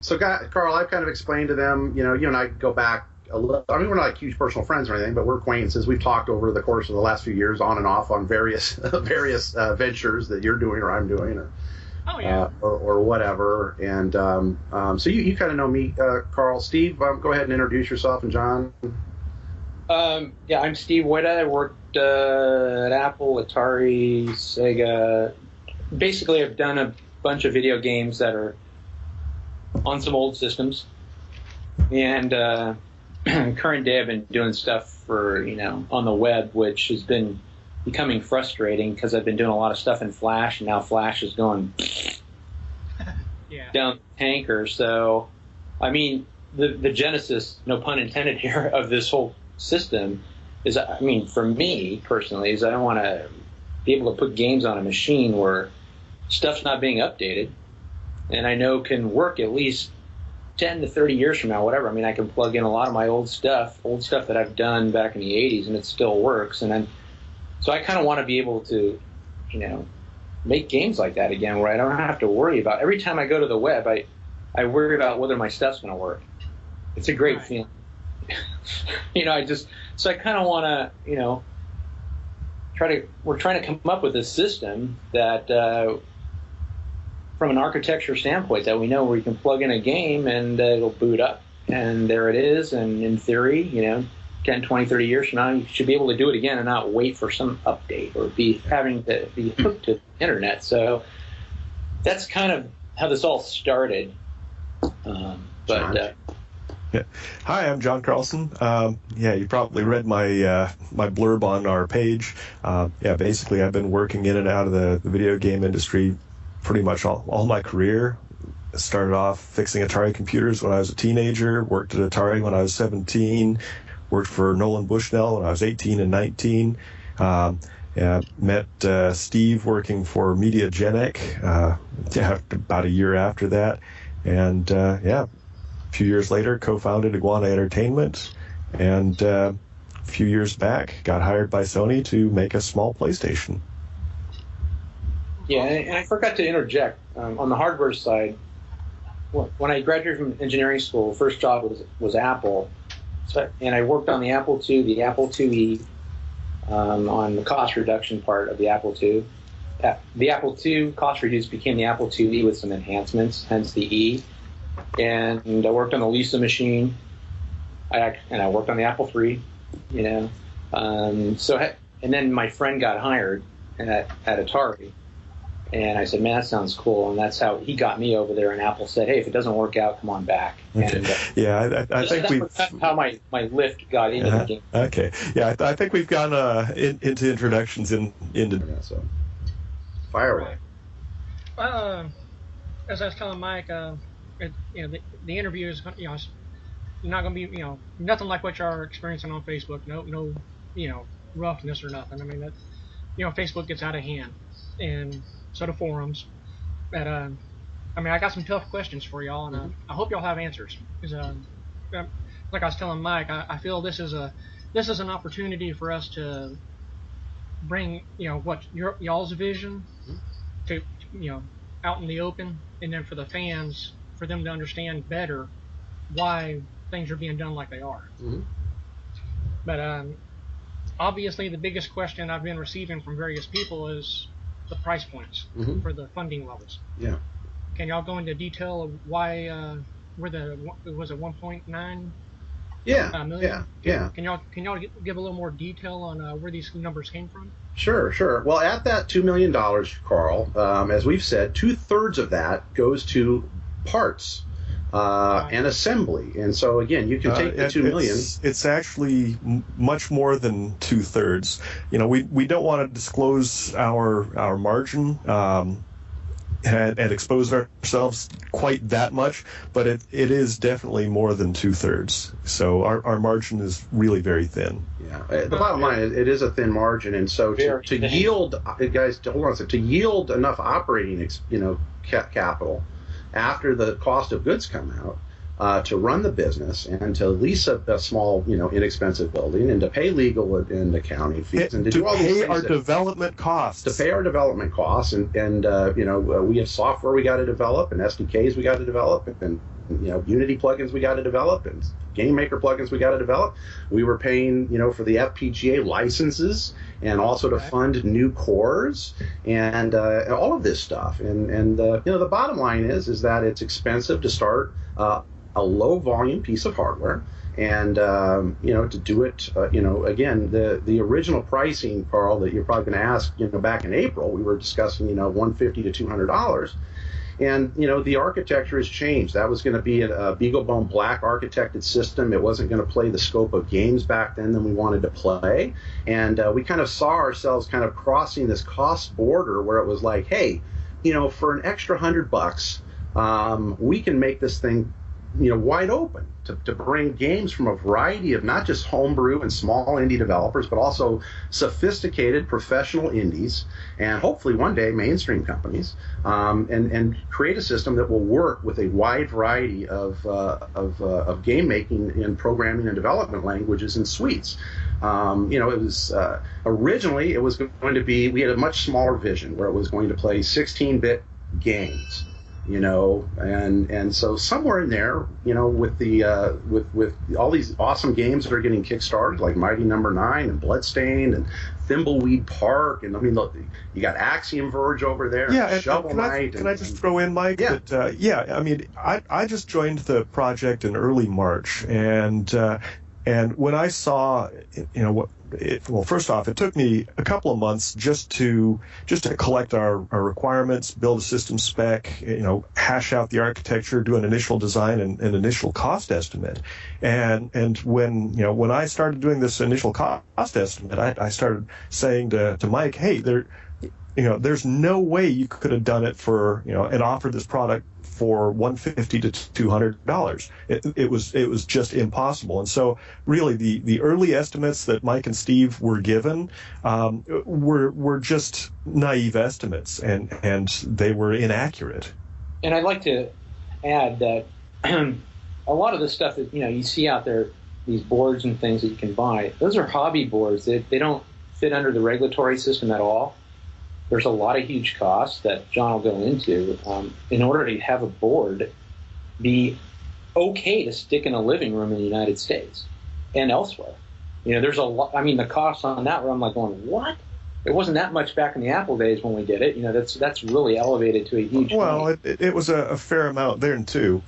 So, Carl, I've kind of explained to them, you and I go back a little. I mean, we're not like huge personal friends or anything, but we're acquaintances. We've talked over the course of the last few years, on and off, on various ventures that you're doing or I'm doing, or whatever. And so you kind of know me, Carl. Steve, go ahead and introduce yourself, and John. Yeah, I'm Steve Woita. I worked at Apple, Atari, Sega. Basically, I've done a bunch of video games that are on some old systems. And current day, I've been doing stuff for, on the web, which has been becoming frustrating because I've been doing a lot of stuff in Flash, and now Flash is going down the tanker. So, I mean, the genesis, no pun intended here, of this whole system is, I mean, for me personally, is I don't want to be able to put games on a machine where stuff's not being updated, and I know can work at least 10 to 30 years from now, whatever. I mean, I can plug in a lot of my old stuff that I've done back in the 80s, and it still works. So I kind of want to be able to, make games like that again, where I don't have to worry about, every time I go to the web, I worry about whether my stuff's going to work. It's a great feeling. So I kind of want to, we're trying to come up with a system that, from an architecture standpoint, that we know where you can plug in a game and it'll boot up, and there it is. And in theory, 10, 20, 30 years from now, you should be able to do it again and not wait for some update or be having to be hooked to the internet. So that's kind of how this all started. Yeah. Hi, I'm John Carlsen. You probably read my my blurb on our page. Basically, I've been working in and out of the video game industry pretty much all my career. I started off fixing Atari computers when I was a teenager, worked at Atari when I was 17, worked for Nolan Bushnell when I was 18 and 19. Met Steve working for Mediagenic about a year after that. And a few years later, co-founded Iguana Entertainment, and a few years back, got hired by Sony to make a small PlayStation. Yeah, and I forgot to interject. On the hardware side, when I graduated from engineering school, first job was Apple. And I worked on the Apple II, the Apple IIe, on the cost reduction part of the Apple II. The Apple II cost reduced became the Apple IIe with some enhancements, hence the E. And I worked on the Lisa machine, and I worked on the Apple III, and then my friend got hired at Atari, and I said, man, that sounds cool, and that's how he got me over there, and Apple said, hey, if it doesn't work out, come on back. Okay. And, I think that's how my lift got into the game. Okay, I think we've gone into introductions into so fire away. As I was telling Mike, the interview is, not going to be, nothing like what you're experiencing on Facebook. No, roughness or nothing. I mean, that, Facebook gets out of hand, and so do forums. But I got some tough questions for y'all, and I hope y'all have answers. Because, like I was telling Mike, I feel this is an opportunity for us to bring, what y'all's vision to, out in the open, and then for the fans, for them to understand better why things are being done like they are. Mm-hmm. But obviously the biggest question I've been receiving from various people is the price points for the funding levels. Yeah. Can y'all go into detail of why was it 1.9 million? Yeah. Can y'all give a little more detail on where these numbers came from? Sure. Well, at that $2 million, Carl, as we've said, 2/3 of that goes to parts and assembly. And so, again, you can take the $2 million. It's actually much more than 2/3. We don't want to disclose our margin and expose ourselves quite that much, but it is definitely more than 2/3. So our margin is really very thin. Yeah, the bottom line is it is a thin margin, and so to yield, guys, hold on a second, to yield enough operating, capital after the cost of goods come out, to run the business and to lease a small, inexpensive building, and to pay legal and accounting fees, and to do all these things. To pay our development costs. To pay our development costs, and we have software we got to develop, and SDKs we got to develop, and Unity plugins we got to develop and Game Maker plugins we got to develop. We were paying, for the FPGA licenses and also to fund new cores and all of this stuff. And the bottom line is that it's expensive to start a low volume piece of hardware. And, to do it, again, the original pricing, Carl, that you're probably going to ask, back in April, we were discussing, $150 to $200. And, the architecture has changed. That was going to be a BeagleBone Black architected system. It wasn't going to play the scope of games back then that we wanted to play. And we kind of saw ourselves kind of crossing this cost border where it was like, hey, for an extra $100, we can make this thing wide open to bring games from a variety of not just homebrew and small indie developers, but also sophisticated professional indies and hopefully one day mainstream companies, and create a system that will work with a wide variety of game making in programming and development languages and suites. It was originally it was going to be, we had a much smaller vision where it was going to play 16-bit games. And so somewhere in there, with the with all these awesome games that are getting kickstarted, like Mighty Number 9 and Bloodstained and Thimbleweed Park, and you got Axiom Verge over there, yeah, Shovel Knight. Can I just throw in, Mike? Yeah. That, I just joined the project in early March, and when I saw, first off, it took me a couple of months just to collect our requirements, build a system spec, hash out the architecture, do an initial design and an initial cost estimate. And when I started doing this initial cost estimate, I started saying to Mike, hey, there's no way you could have done it for, and offered this product for $150 to $200. It was just impossible. And so really the early estimates that Mike and Steve were given were just naive estimates, and they were inaccurate. And I'd like to add that a lot of the stuff that you see out there, these boards and things that you can buy, those are hobby boards. They don't fit under the regulatory system at all. There's a lot of huge costs that John will go into in order to have a board be okay to stick in a living room in the United States and elsewhere. There's a lot. I mean, the costs on that where I'm like going, what? It wasn't that much back in the Apple days when we did it. That's really elevated to a huge. Well, it was a fair amount then too.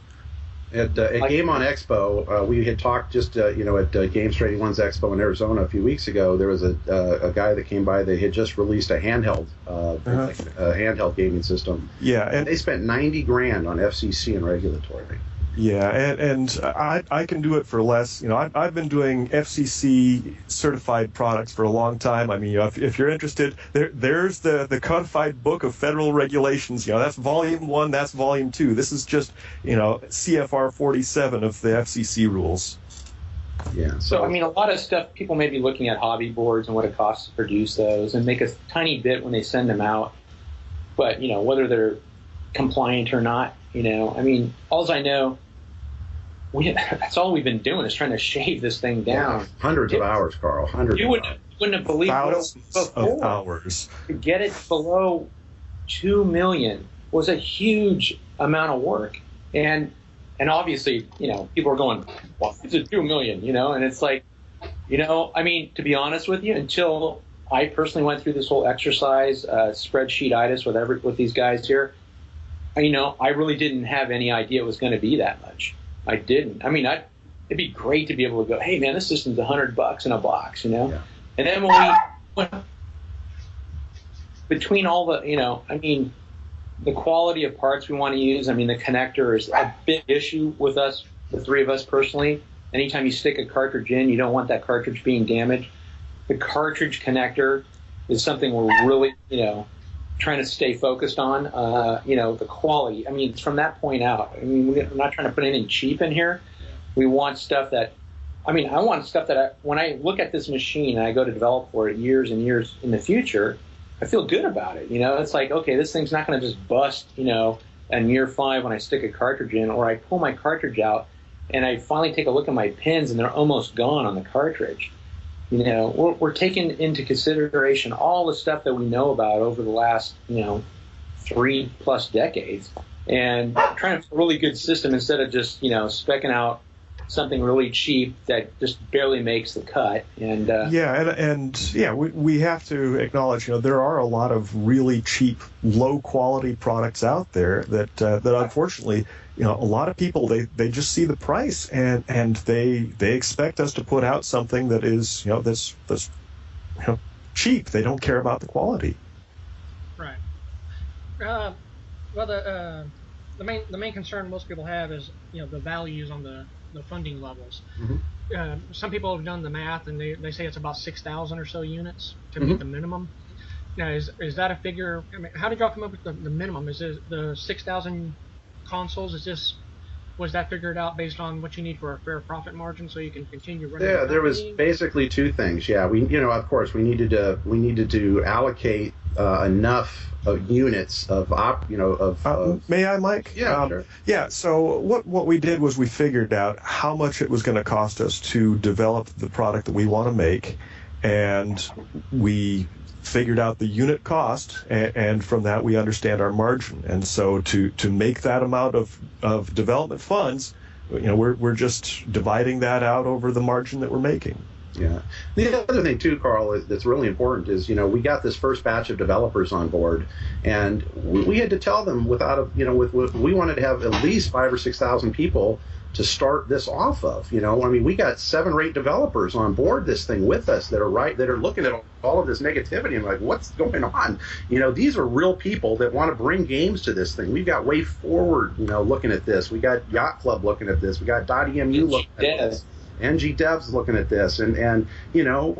At Game On Expo, we had talked just, at Games for 81's Expo in Arizona a few weeks ago. There was a guy that came by. They had just released a handheld gaming system. Yeah, and they spent $90,000 on FCC and regulatory. Yeah, and I can do it for less. I've been doing FCC certified products for a long time. I mean, if you're interested, there's the codified book of federal regulations. That's volume 1, that's volume 2. This is just CFR 47 of the FCC rules. Yeah. So I mean, a lot of stuff people may be looking at hobby boards and what it costs to produce those, and make a tiny bit when they send them out. But whether they're compliant or not. I mean, all I know, that's all we've been doing is trying to shave this thing down. Yeah, hundreds of hours, Carl. You wouldn't have believed thousands what of hours. To get it below 2 million was a huge amount of work, and obviously, people are going, "Well, it's a 2 million," and it's like, I mean, to be honest with you, until I personally went through this whole exercise, spreadsheet-itis with these guys here. I really didn't have any idea it was going to be that much. I didn't. I mean, it'd be great to be able to go, hey, man, this system's $100 in a box, Yeah. And then between all the, the quality of parts we want to use, the connector is a big issue with us, the three of us personally. Anytime you stick a cartridge in, you don't want that cartridge being damaged. The cartridge connector is something we're really, trying to stay focused on, the quality. From that point out, we're not trying to put anything cheap in here. We want stuff that, I want stuff that when I look at this machine and I go to develop for it years and years in the future, I feel good about it. It's like, okay, this thing's not going to just bust, in year 5 when I stick a cartridge in, or I pull my cartridge out and I finally take a look at my pins and they're almost gone on the cartridge. We're taking into consideration all the stuff that we know about over the last, 3+ decades, and trying to have a really good system instead of just, specking out something really cheap that just barely makes the cut. And we have to acknowledge, there are a lot of really cheap, low quality products out there that unfortunately, a lot of people they just see the price and they expect us to put out something that is that's cheap. They don't care about the quality. Right. Well, the main concern most people have is the values on the funding levels. Mm-hmm. Some people have done the math and they say it's about 6,000 or so units to Mm-hmm. meet the minimum. Now, is that a figure? I mean, how did y'all come up with the minimum? Is it the 6,000 consoles? Was that figured out based on what you need for a fair profit margin so you can continue running? Yeah, there was basically two things. Yeah, we of course we needed to allocate enough units of may I, Mike? Yeah, sure. Yeah. So what we did was we figured out how much it was going to cost us to develop the product that we want to make, and we figured out the unit cost, and from that we understand our margin. And so to make that amount of development funds, we're just dividing that out over the margin that we're making. Yeah. The other thing too, Carl, that's really important is, we got this first batch of developers on board, and we had to tell them we wanted to have at least 5,000 or 6,000 people to start this off of. We got 7 or 8 developers on board this thing with us that are looking at all of this negativity and like, what's going on? These are real people that want to bring games to this thing. We've got Way Forward, looking at this. We got Yacht Club looking at this. We got .emu looking at this. NG Dev's looking at this, and they're not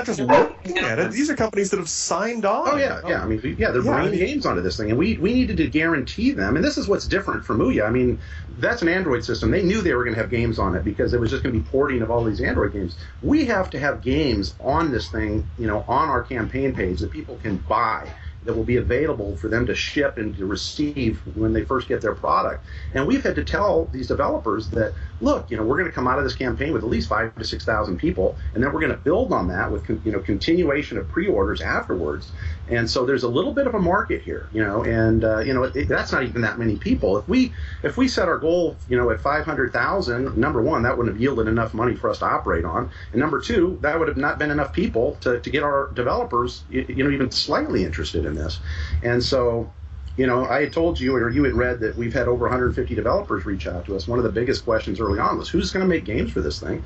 just looking at it. These are companies that have signed on. Oh yeah. They're bringing games onto this thing, and we needed to guarantee them. And this is what's different from Ouya. That's an Android system. They knew they were going to have games on it because it was just going to be porting of all these Android games. We have to have games on this thing, on our campaign page that people can buy, that will be available for them to ship and to receive when they first get their product. And we've had to tell these developers that, look, we're going to come out of this campaign with at least 5,000 to 6,000 people, and then we're going to build on that with continuation of pre-orders afterwards. And so there's a little bit of a market here, and that's not even that many people. If we set our goal, at 500,000, number one, that wouldn't have yielded enough money for us to operate on, and number two, that would have not been enough people to get our developers, even slightly interested in this. And so, I had told you, or you had read, that we've had over 150 developers reach out to us. One of the biggest questions early on was, who's going to make games for this thing?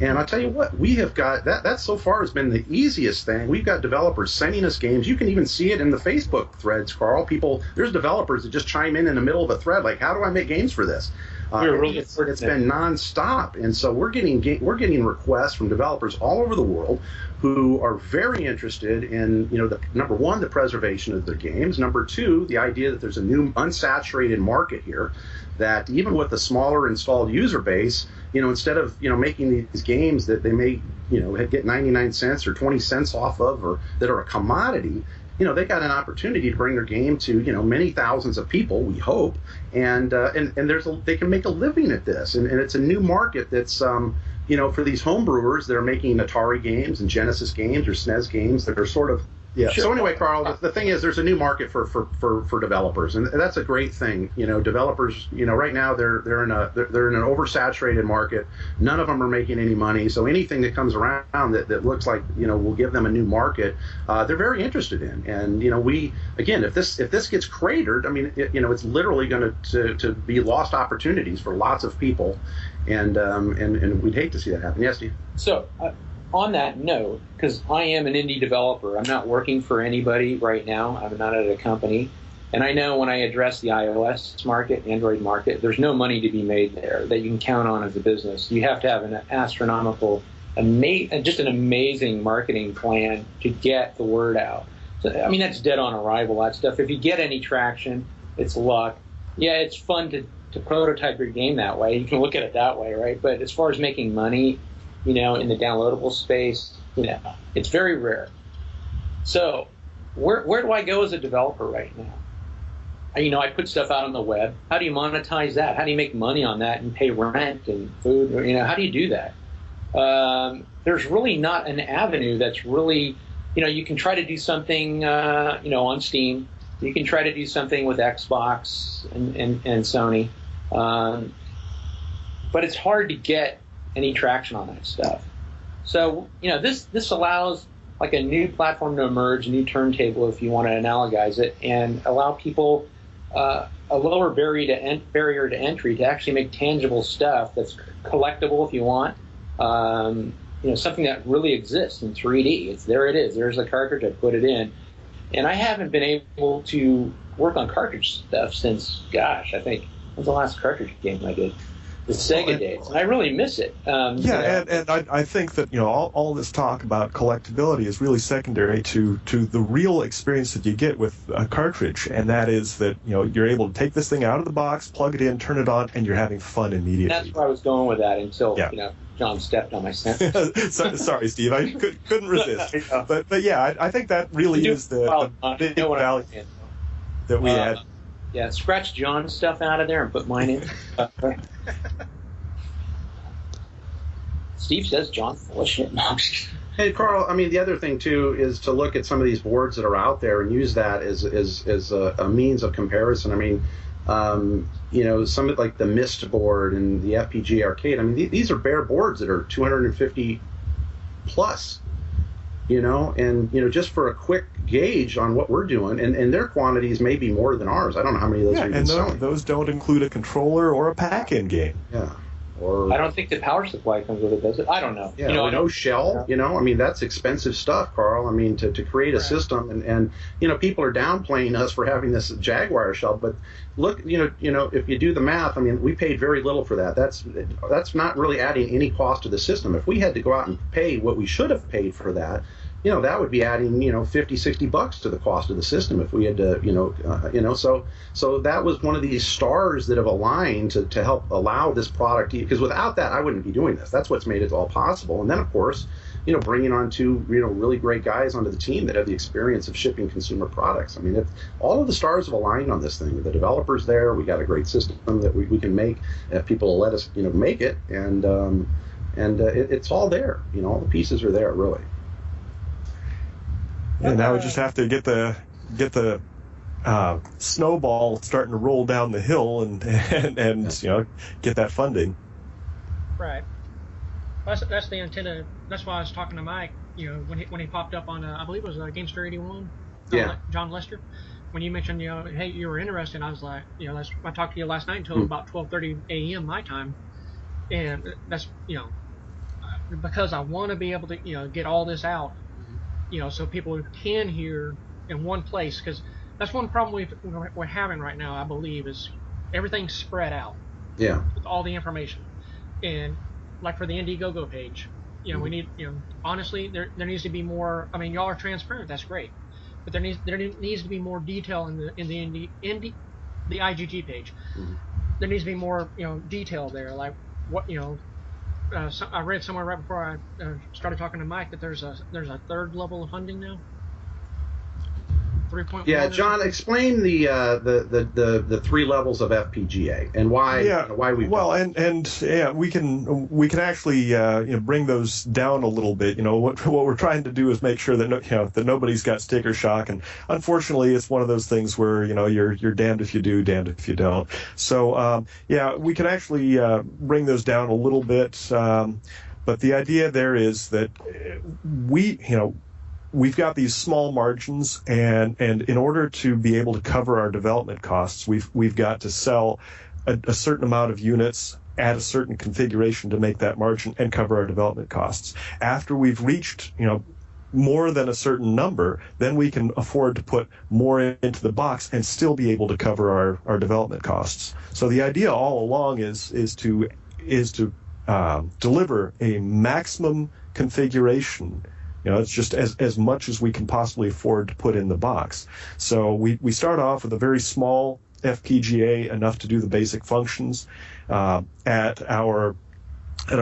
And I'll tell you what, we have got that so far has been the easiest thing. We've got developers sending us games. You can even see it in the Facebook threads, Carl. There's developers that just chime in the middle of a thread, like, how do I make games for this? It's been nonstop, and so we're getting requests from developers all over the world who are very interested in, number one, the preservation of their games. Number two, the idea that there's a new unsaturated market here, that even with a smaller installed user base, instead of making these games that they may get 99 cents or 20 cents off of, or that are a commodity, they got an opportunity to bring their game to many thousands of people, we hope, and they can make a living at this, and it's a new market that's for these homebrewers that are making Atari games and Genesis games or SNES games that are sort of Sure. So anyway, Carl, the thing is, there's a new market for developers, and that's a great thing. Developers, right now they're in an oversaturated market. None of them are making any money. So anything that comes around that looks like will give them a new market, they're very interested in. And if this gets cratered, it's literally going to be lost opportunities for lots of people, and we'd hate to see that happen. Yes, Steve. So. On that note, because I am an indie developer, I'm not working for anybody right now. I'm not at a company. And I know when I address the iOS market, Android market, there's no money to be made there that you can count on as a business. You have to have an astronomical, just an amazing marketing plan to get the word out. So, that's dead on arrival, that stuff. If you get any traction, it's luck. Yeah, it's fun to prototype your game that way. You can look at it that way, right? But as far as making money, in the downloadable space, it's very rare. So where do I go as a developer right now? I put stuff out on the web. How do you monetize that? How do you make money on that and pay rent and food? How do you do that? There's really not an avenue that's really, you can try to do something, on Steam, You can try to do something with Xbox and Sony, but it's hard to get any traction on that stuff. So, this allows like a new platform to emerge, a new turntable, if you want to analogize it, and allow people a lower barrier to entry to actually make tangible stuff that's collectible if you want. Something that really exists in 3D. It is. There's a cartridge. I put it in. And I haven't been able to work on cartridge stuff since, I think, what was the last cartridge game I did? The Sega days. And I really miss it. And I think that, all this talk about collectability is really secondary to the real experience that you get with a cartridge. And that is that, you're able to take this thing out of the box, plug it in, turn it on, and you're having fun immediately. That's where I was going with that until, John stepped on my sentence. Sorry, Steve. I couldn't resist. But yeah, I think that really is the big value that we add. Yeah, scratch John's stuff out of there and put mine in. Steve says John's full of shit. No, hey, Carl, the other thing, too, is to look at some of these boards that are out there and use that as a means of comparison. Some of like the Mist board and the FPG Arcade, these are bare boards that are 250 plus, and, just for a quick gauge on what we're doing, and their quantities may be more than ours. I don't know how many of those are even selling. Those don't include a controller or a pack-in game. Yeah. Or, I don't think the power supply comes with it, does it? I don't know. Yeah, no shell. Yeah. That's expensive stuff, Carl. To create a system, and people are downplaying us for having this Jaguar shell, but look, if you do the math, we paid very little for that. That's not really adding any cost to the system. If we had to go out and pay what we should have paid for that, that would be adding, $50-$60 to the cost of the system if we had to, so that was one of these stars that have aligned to help allow this product, because without that, I wouldn't be doing this. That's what's made it all possible. And then, of course, bringing on two, really great guys onto the team that have the experience of shipping consumer products. All of the stars have aligned on this thing. The developers there, we got a great system that we can make if people will let us, make it. And it's all there. All the pieces are there, really. And now we just have to get the snowball starting to roll down the hill and get that funding. Right. That's the antenna. That's why I was talking to Mike. When he popped up on I believe it was Gamester 81. Yeah. John Lester. When you mentioned hey, you were interested, I was like I talked to you last night until about 12:30 a.m. my time, and that's because I want to be able to get all this out. So people can hear in one place, because that's one problem we're having right now, I believe, is everything's spread out. Yeah. With all the information. And like for the Indiegogo page, we need, honestly, there needs to be more. Y'all are transparent, that's great, but there needs to be more detail in the IGG page. Mm-hmm. There needs to be more, detail there, like what, I read somewhere right before I started talking to Mike that there's a third level of funding now. 3.1. Yeah, John, explain the three levels of FPGA and why we. Well, and we can actually bring those down a little bit. What we're trying to do is make sure that that nobody's got sticker shock, and unfortunately, it's one of those things where you're damned if you do, damned if you don't. So we can actually bring those down a little bit, but the idea there is that we've got these small margins, and in order to be able to cover our development costs, we've got to sell a certain amount of units at a certain configuration to make that margin and cover our development costs. After we've reached, more than a certain number, then we can afford to put more into the box and still be able to cover our development costs. So the idea all along is to deliver a maximum configuration. It's just as much as we can possibly afford to put in the box. So we start off with a very small FPGA, enough to do the basic functions. At our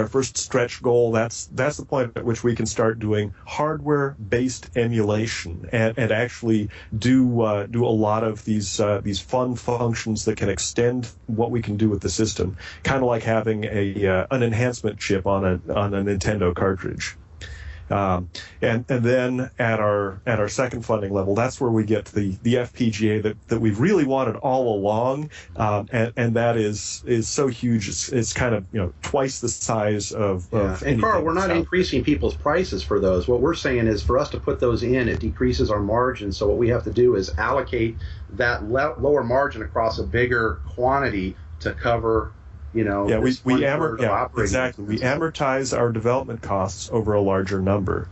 first stretch goal, that's the point at which we can start doing hardware-based emulation and actually do a lot of these fun functions that can extend what we can do with the system, kind of like having an enhancement chip on a Nintendo cartridge. And then at our second funding level, that's where we get the FPGA that we've really wanted all along, and that is so huge. It's kind of twice the size of and Carl, we're not increasing people's prices for those. What we're saying is for us to put those in, it decreases our margin. So what we have to do is allocate that lower margin across a bigger quantity to cover. We amortize our development costs over a larger number.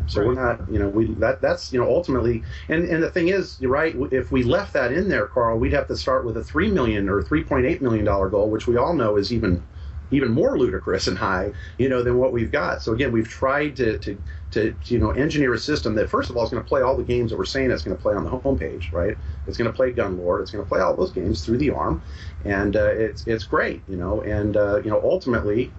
So we're not, that's ultimately, and the thing is, you're right. If we left that in there, Carl, we'd have to start with a $3 million or $3.8 million goal, which we all know is even more ludicrous and high, than what we've got. So again, we've tried to engineer a system that first of all is going to play all the games that we're saying it's going to play on the homepage, right? It's going to play Gunlord. It's going to play all those games through the ARM, and it's great, and ultimately,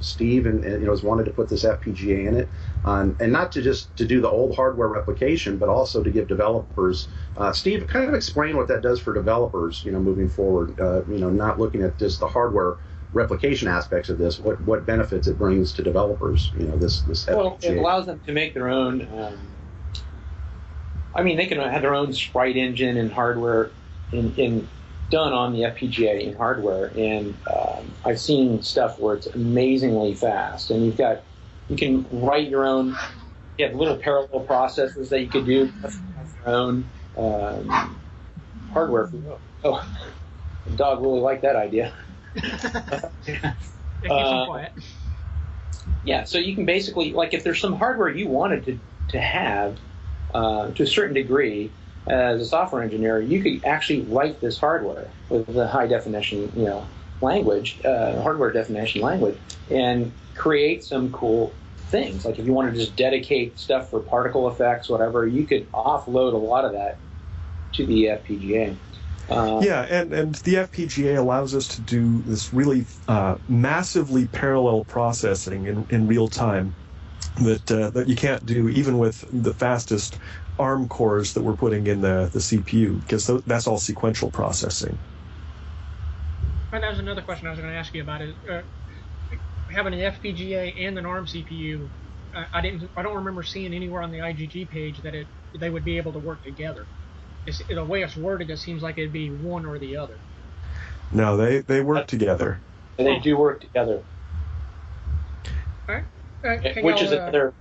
Steve has wanted to put this FPGA in it, and not to do the old hardware replication, but also to give developers. Steve, kind of explain what that does for developers, moving forward. Not looking at just the hardware replication aspects of this, what benefits it brings to developers, this FPGA. Well, it allows them to make their own, they can have their own sprite engine and hardware done on the FPGA in hardware, and I've seen stuff where it's amazingly fast, and you can write your own, you have little parallel processes that you could do, your own hardware. Oh, the dog really liked that idea. Yeah, so you can basically, like, if there's some hardware you wanted to have to a certain degree, as a software engineer, you could actually write this hardware with the high definition, language, hardware definition language, and create some cool things. Like if you want to just dedicate stuff for particle effects, whatever, you could offload a lot of that to the FPGA. And the FPGA allows us to do this really massively parallel processing in real time that you can't do even with the fastest ARM cores that we're putting in the CPU, because that's all sequential processing. And that was another question I was going to ask you about it. Having an FPGA and an ARM CPU, I don't remember seeing anywhere on the IGG page that they would be able to work together. The way it's worded, it seems like it'd be one or the other. No, they work together. They do work together. All right. Which is another.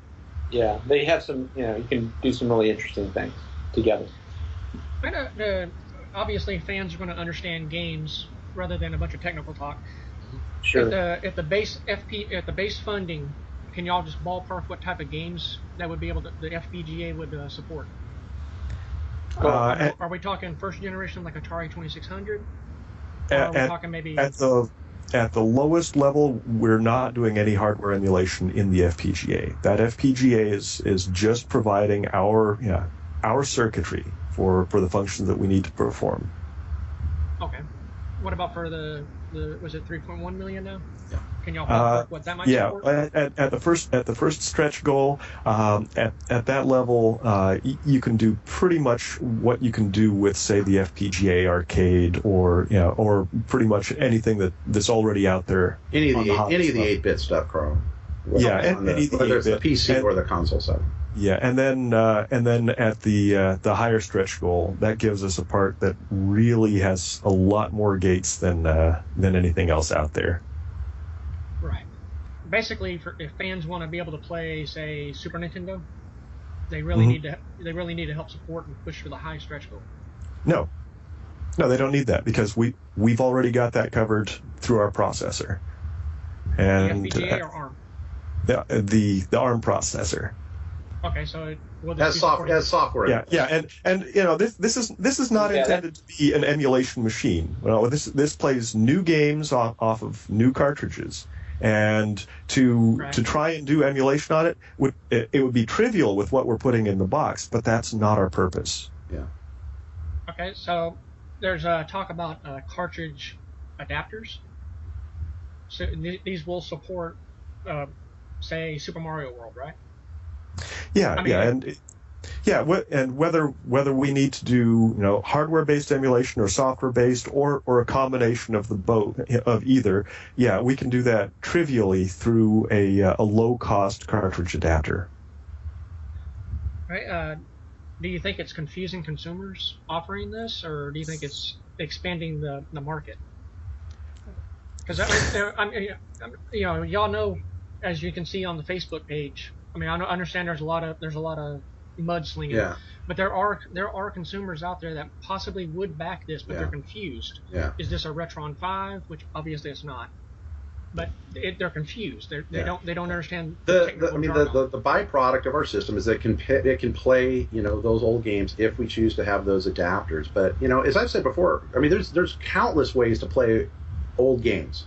Yeah, they have some. You can do some really interesting things together. Obviously, fans are going to understand games rather than a bunch of technical talk. Sure. At the base funding, can y'all just ballpark what type of games that would be able to the FPGA would support? Are we talking first generation like Atari 2600? Or are we talking maybe at the lowest level? We're not doing any hardware emulation in the FPGA. That FPGA is just providing our circuitry for the functions that we need to perform. Okay. What about for the was it 3.1 million now? Yeah. Can y'all ballpark what that might support? At the first stretch goal, at that level, you can do pretty much what you can do with, say, the FPGA arcade, or pretty much anything that's already out there. Any of the 8-bit stuff, Carl. Whether it's the PC or the console side. Yeah, and then at the higher stretch goal, that gives us a part that really has a lot more gates than anything else out there. Right. Basically, if fans want to be able to play, say, Super Nintendo, they really need to help support and push for the high stretch goal. No, they don't need that, because we've already got that covered through our processor. And the FPGA or ARM? The ARM processor. Okay, so as software. Yeah, and this is not intended to be an emulation machine. Well, this plays new games off of new cartridges, and to try and do emulation on it would be trivial with what we're putting in the box, but that's not our purpose. Yeah. Okay, so there's talk about cartridge adapters. So these will support, say, Super Mario World, right? Yeah, Yeah, and whether we need to do hardware-based emulation or software-based or a combination of the both of either, yeah, we can do that trivially through a low-cost cartridge adapter. Right. Do you think it's confusing consumers offering this, or do you think it's expanding the market? Because y'all know, as you can see on the Facebook page. I mean, I understand there's a lot of mudslinging. Yeah. But there are consumers out there that possibly would back this, but they're confused. Yeah. Is this a Retron 5? Which obviously it's not. But they're confused. They don't understand the technical jargon. The byproduct of our system is that it can play those old games if we choose to have those adapters. But as I've said before, I mean there's countless ways to play old games.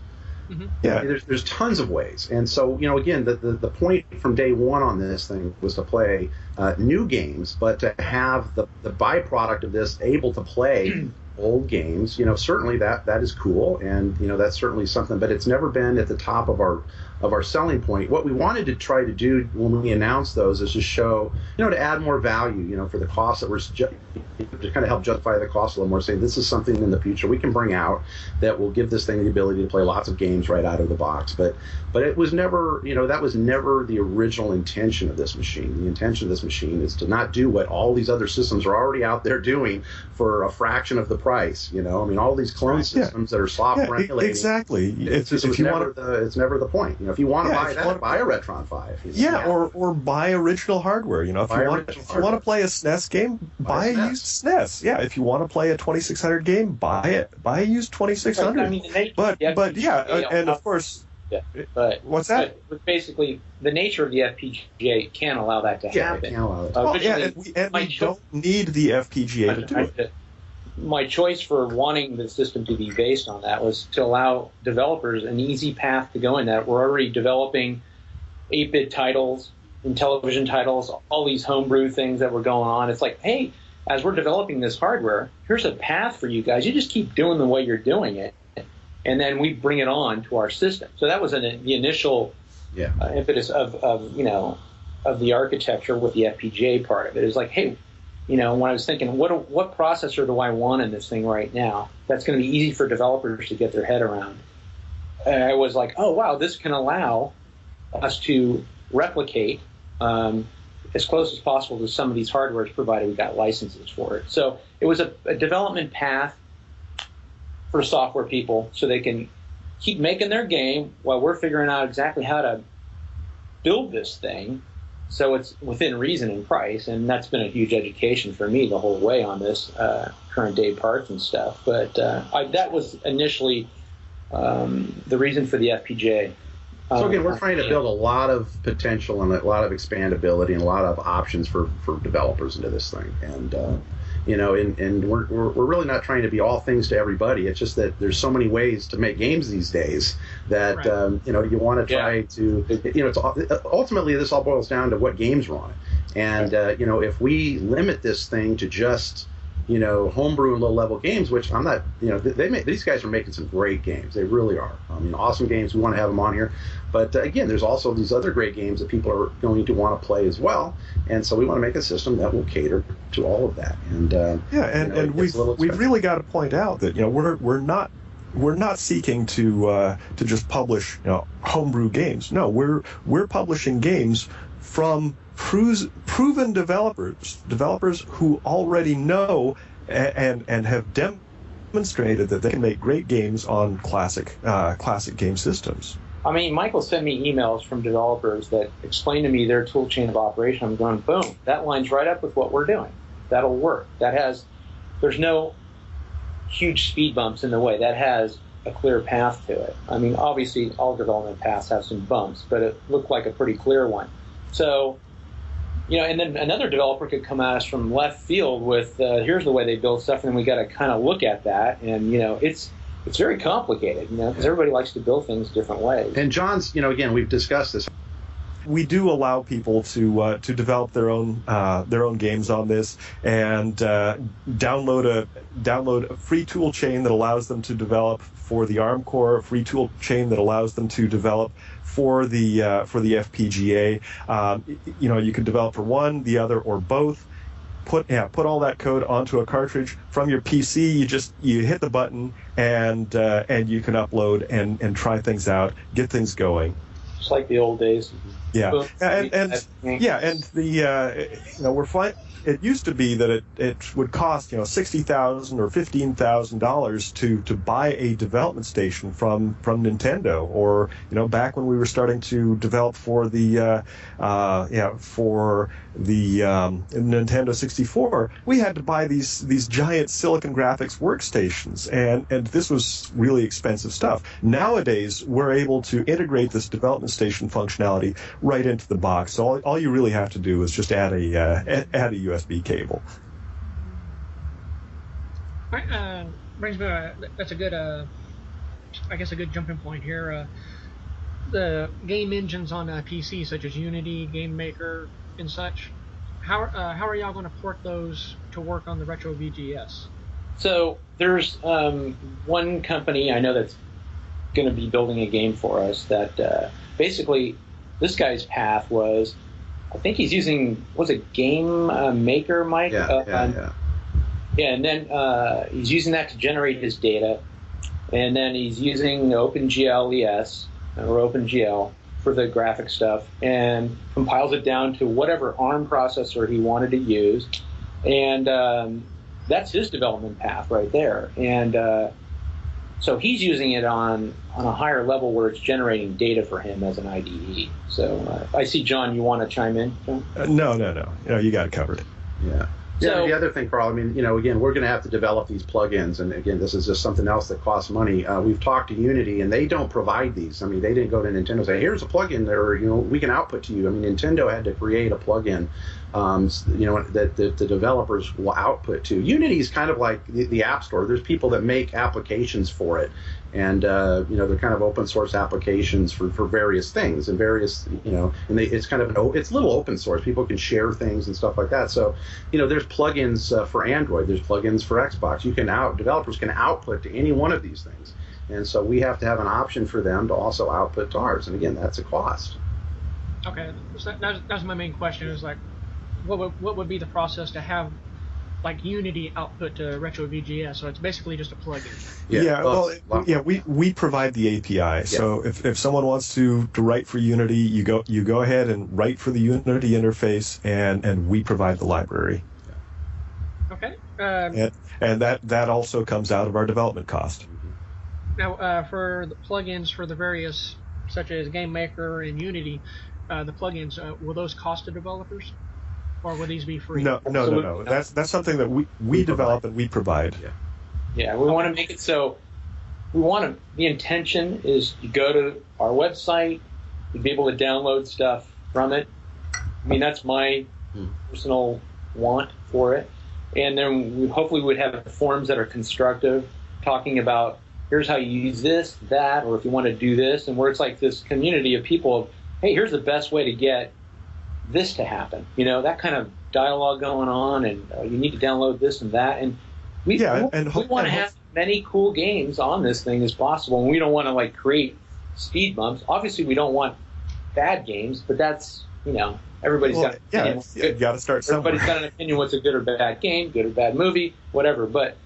Mm-hmm. Yeah, I mean, there's tons of ways, and so again, the point from day one on this thing was to play new games, but to have the byproduct of this able to play old games. Certainly that is cool, and that's certainly something, but it's never been at the top of our selling point. What we wanted to try to do when we announced those is to show, to add more value, for the cost that we're to kind of help justify the cost a little more, saying this is something in the future we can bring out that will give this thing the ability to play lots of games right out of the box. But it was never, that was never the original intention of this machine. The intention of this machine is to not do what all these other systems are already out there doing for a fraction of the price. I mean, all these clone systems that are software emulating. Exactly. It's never the point. If you want to buy that, buy a Retron 5. Or buy original hardware. If you want to play a SNES game, buy a used SNES. Yeah, if you want to play a 2600 game, buy a used 2600. Right. I mean, and of course. Yeah, but what's that? But basically, the nature of the FPGA can't allow that to happen. Can't allow that. We don't need the FPGA to do it. My choice for wanting the system to be based on that was to allow developers an easy path to go in that. We're already developing 8-bit titles and television titles, all these homebrew things that were going on. It's like, hey, as we're developing this hardware, here's a path for you guys. You just keep doing the way you're doing it, and then we bring it on to our system. So that was the initial impetus of the architecture with the FPGA part of it. It was like, hey, when I was thinking, what processor do I want in this thing right now that's going to be easy for developers to get their head around? And I was like, oh, wow, this can allow us to replicate as close as possible to some of these hardwares, provided we got licenses for it. So it was a development path for software people so they can keep making their game while we're figuring out exactly how to build this thing so it's within reason and price. And that's been a huge education for me the whole way on this current day parts and stuff. But that was initially the reason for the FPGA. So again, we're trying to build a lot of potential and a lot of expandability and a lot of options for developers into this thing. And and we're really not trying to be all things to everybody. It's just that there's so many ways to make games these days that you want to try to. It's ultimately this all boils down to what games run it. And if we limit this thing to just homebrew and low-level games, which I'm not, these guys are making some great games. They really are. I mean, awesome games. We want to have them on here. But again, there's also these other great games that people are going to want to play as well. And so we want to make a system that will cater to all of that. And we've really got to point out that we're not seeking to just publish homebrew games. No, we're publishing games from proven developers who already know and have demonstrated that they can make great games on classic game systems. I mean, Michael sent me emails from developers that explain to me their tool chain of operation. I'm going, boom, that lines right up with what we're doing. That'll work. There's no huge speed bumps in the way. That has a clear path to it. I mean, obviously, all development paths have some bumps, but it looked like a pretty clear one. So, and then another developer could come at us from left field with, here's the way they build stuff, and then we got to kind of look at that. And, it's very complicated, because everybody likes to build things different ways. And John's, again, we've discussed this. we do allow people to develop their own games on this, and download a free tool chain that allows them to develop for the ARM core, a free tool chain that allows them to develop for the FPGA. You can develop for one, the other, or both. Put all that code onto a cartridge from your PC. You hit the button and you can upload and try things out, get things going. Just like the old days. Yeah, Boom. We're fine. It used to be that it would cost $60,000 or $15,000 to buy a development station from Nintendo, or back when we were starting to develop for the Nintendo 64, we had to buy these giant Silicon Graphics workstations, and this was really expensive stuff. Nowadays, we're able to integrate this development station functionality right into the box. So all you really have to do is just add a USB cable. Right, brings me. That's a good. I guess a good jumping point here. The game engines on PC, such as Unity, Game Maker, and such. How are y'all going to port those to work on the Retro VGS? So there's one company I know that's going to be building a game for us that basically this guy's path was, I think he's using, was it Game Maker, Mike? Yeah. And then he's using that to generate his data, and then he's using OpenGL ES or OpenGL for the graphic stuff, and compiles it down to whatever ARM processor he wanted to use, and that's his development path right there. And so he's using it on a higher level where it's generating data for him as an IDE. So I see, John, you want to chime in? John? No. You got it covered. Yeah. Yeah, the other thing, Carl, again, we're going to have to develop these plugins, and again, this is just something else that costs money. We've talked to Unity, and they don't provide these. They didn't go to Nintendo and say, here's a plugin, or we can output to you. Nintendo had to create a plugin, that the developers will output to. Unity is kind of like the App Store. There's people that make applications for it, and they're kind of open source applications for various things and various, it's kind of it's little open source. People can share things and stuff like that. So, there's plugins for Android. There's plugins for Xbox. Developers can output to any one of these things, and so we have to have an option for them to also output to ours. And again, that's a cost. Okay, so that's my main question. Is like, what would be the process to have like Unity output to Retro VGS? So it's basically just a plugin. We provide the API. Yeah. So if someone wants to write for Unity, you go ahead and write for the Unity interface, and we provide the library. Okay. And that also comes out of our development cost. Now, for the plugins for the various, such as Game Maker and Unity, the plugins, will those cost the developers? Or will these be free? No. That's something that we develop and we provide. Yeah, we want to make it so the intention is you go to our website, you'd be able to download stuff from it. That's my personal want for it. And then we hopefully would have forums that are constructive, talking about here's how you use this, that, or if you want to do this, and where it's like this community of people of, hey, here's the best way to get this to happen, that kind of dialogue going on, and you need to download this and that, and we want to have as many cool games on this thing as possible, and we don't want to create speed bumps. Obviously, we don't want bad games, but that's everybody's got an opinion. You got to start somewhere. Everybody's got an opinion what's a good or bad game, good or bad movie, whatever. But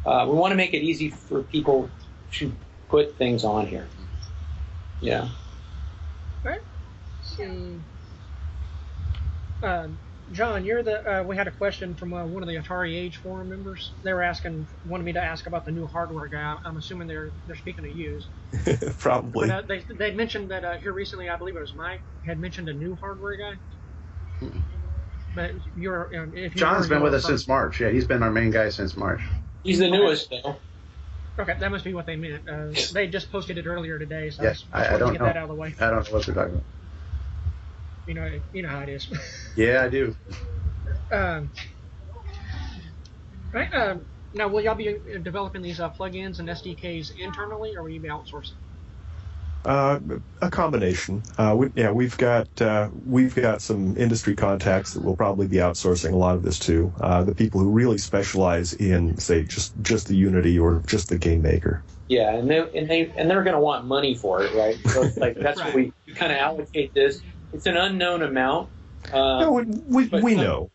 we want to make it easy for people to put things on here. Yeah. All right. John, we had a question from one of the Atari Age forum members. They were wanted me to ask about the new hardware guy. I'm assuming they're speaking of you. Probably. But, they mentioned that here recently, I believe it was Mike, had mentioned a new hardware guy. But John's been with us since March. Yeah, he's been our main guy since March. He's the newest, though. Okay, that must be what they meant. They just posted it earlier today, so yes, I don't get know. that out of the way. I don't know what they're talking about. You know how it is. Yeah, I do. Right. Now, will y'all be developing these plugins and SDKs internally, or will you be outsourcing? A combination. We've got some industry contacts that will probably be outsourcing a lot of this too. The people who really specialize in, say, just the Unity or just the game maker. Yeah, and they're going to want money for it, right? So it's like that's Right. what we kind of allocate this. It's an unknown amount. No, we know.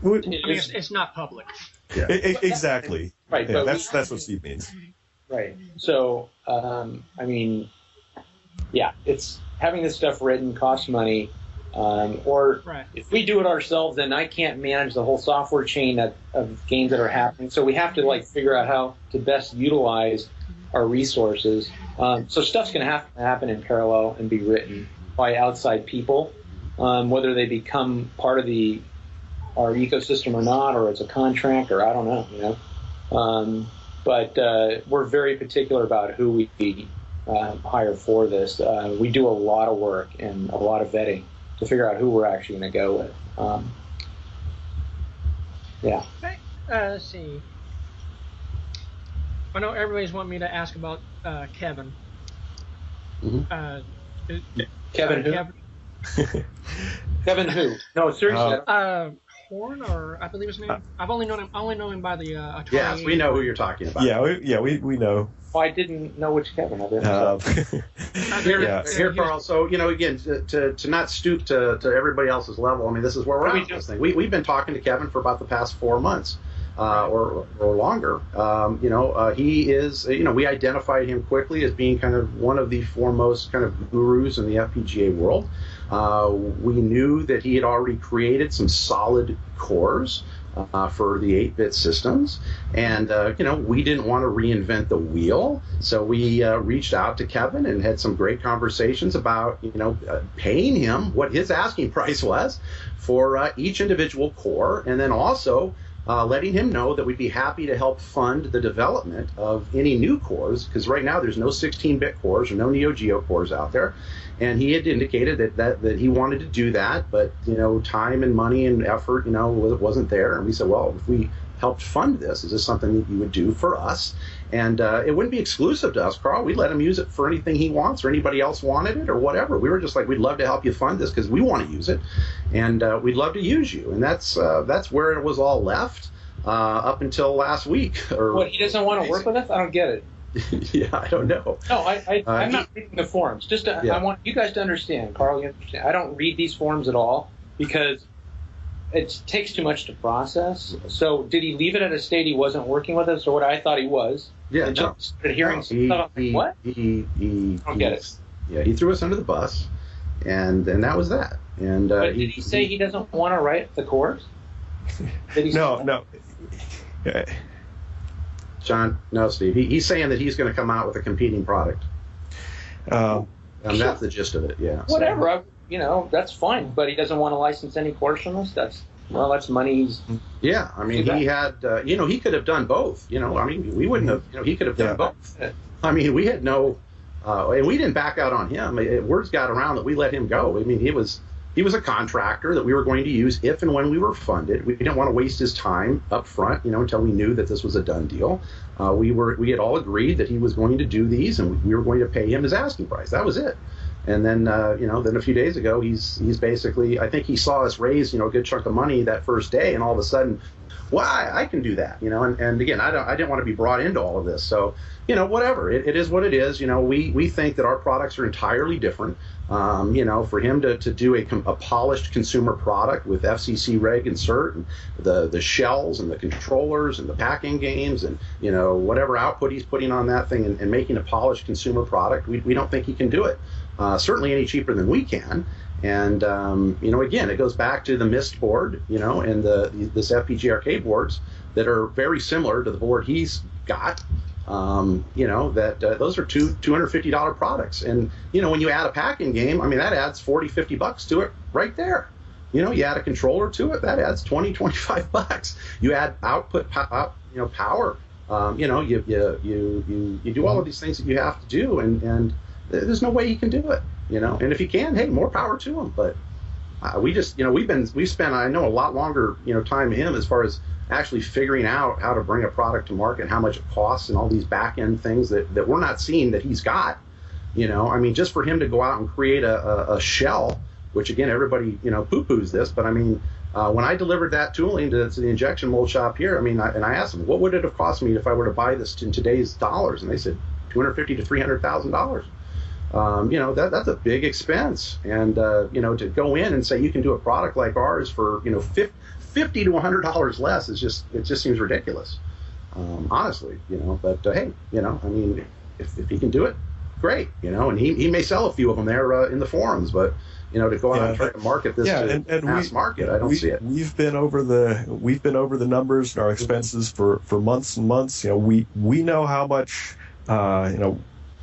I mean, it's not public. Yeah. Exactly. Right. Yeah, but that's what Steve means. Right. So, I mean, yeah, it's having this stuff written costs money. Or Right. if we do it ourselves, then I can't manage the whole software chain of games that are happening. So we have to like figure out how to best utilize our resources. So stuff's going to have to happen in parallel and be written by outside people, whether they become part of our ecosystem or not, or it's a contract, or I don't know, you know. But we're very particular about who we hire for this. We do a lot of work and a lot of vetting to figure out who we're actually going to go with. Yeah. Let's see. I know everybody's wanting me to ask about Kevin. Mm-hmm. Kevin who? Kevin who? No, seriously. Horn, or I believe his name. I've only known him by the Atari. Yes, we know who you're talking about. We know. Oh, I didn't know which Kevin. I didn't. Here, Carl. So, again, to not stoop to everybody else's level. I mean, this is where we're at with this thing. We've been talking to Kevin for about the past 4 months, or longer. He is. We identified him quickly as being kind of one of the foremost kind of gurus in the FPGA world. We knew that he had already created some solid cores for the 8-bit systems, and we didn't want to reinvent the wheel, so we reached out to Kevin and had some great conversations about paying him what his asking price was for each individual core, and then also letting him know that we'd be happy to help fund the development of any new cores, because right now there's no 16-bit cores or no Neo Geo cores out there. And he had indicated that he wanted to do that, but time and money and effort wasn't there. And we said, well, if we helped fund this, is this something that you would do for us? And it wouldn't be exclusive to us, Carl. We'd let him use it for anything he wants, or anybody else wanted it, or whatever. We were just like, we'd love to help you fund this because we want to use it, and we'd love to use you. And that's where it was all left up until last week. What, he doesn't want to work with us? I don't get it. Yeah, I don't know. No, I'm not reading the forums. I want you guys to understand, Carl. You understand. I don't read these forums at all because it takes too much to process. So, did he leave it at a state he wasn't working with us, or what I thought he was? Yeah, and just started hearing stuff. What? I don't get it. Yeah, he threw us under the bus, and that was that. And but did he say he doesn't want to write the cores? Did he No. John, no, Steve. He's saying that he's going to come out with a competing product. That's the gist of it. Yeah. Whatever. That's fine. But he doesn't want to license any cores from us. That's money. Yeah. I mean, he had. He could have done both. I mean, we wouldn't have. He could have done both. I mean, we had no, and we didn't back out on him. Words got around that we let him go. I mean, he was a contractor that we were going to use if and when we were funded. We didn't want to waste his time up front, until we knew that this was a done deal. We had all agreed that he was going to do these, and we were going to pay him his asking price. That was it. And then, then a few days ago, he's basically, I think he saw us raise, a good chunk of money that first day, and all of a sudden, why I can do that, and again, I didn't want to be brought into all of this. So, whatever, it is what it is. We think that our products are entirely different. For him to do a polished consumer product with FCC reg and cert and the shells and the controllers and the packing games and, whatever output he's putting on that thing and making a polished consumer product, we don't think he can do it. Certainly any cheaper than we can. And, again, it goes back to the MIST board, and this FPGA arcade boards that are very similar to the board he's got. Those are $250 products. And, when you add a packing game, I mean, that adds $40-50 to it right there. You add a controller to it, that adds $20-25. You add output, power. You do all of these things that you have to do, and there's no way he can do it. And if he can, hey, more power to him. But we've spent, I know, a lot longer, time in him as far as actually figuring out how to bring a product to market and how much it costs and all these back end things that we're not seeing that he's got. I mean, just for him to go out and create a shell, which again, everybody, poo-poos this, but I mean, when I delivered that tooling to the injection mold shop here, I mean, and I asked them, what would it have cost me if I were to buy this in today's dollars? And they said $250,000 to $300,000. That's a big expense. And, to go in and say you can do a product like ours for, $50 to $100 less it just seems ridiculous, honestly, but hey, I mean, if he can do it, great, and he may sell a few of them there in the forums, but to go out and try to market this to mass market, I don't see it. We've been over the numbers and our expenses for months and months. We know how much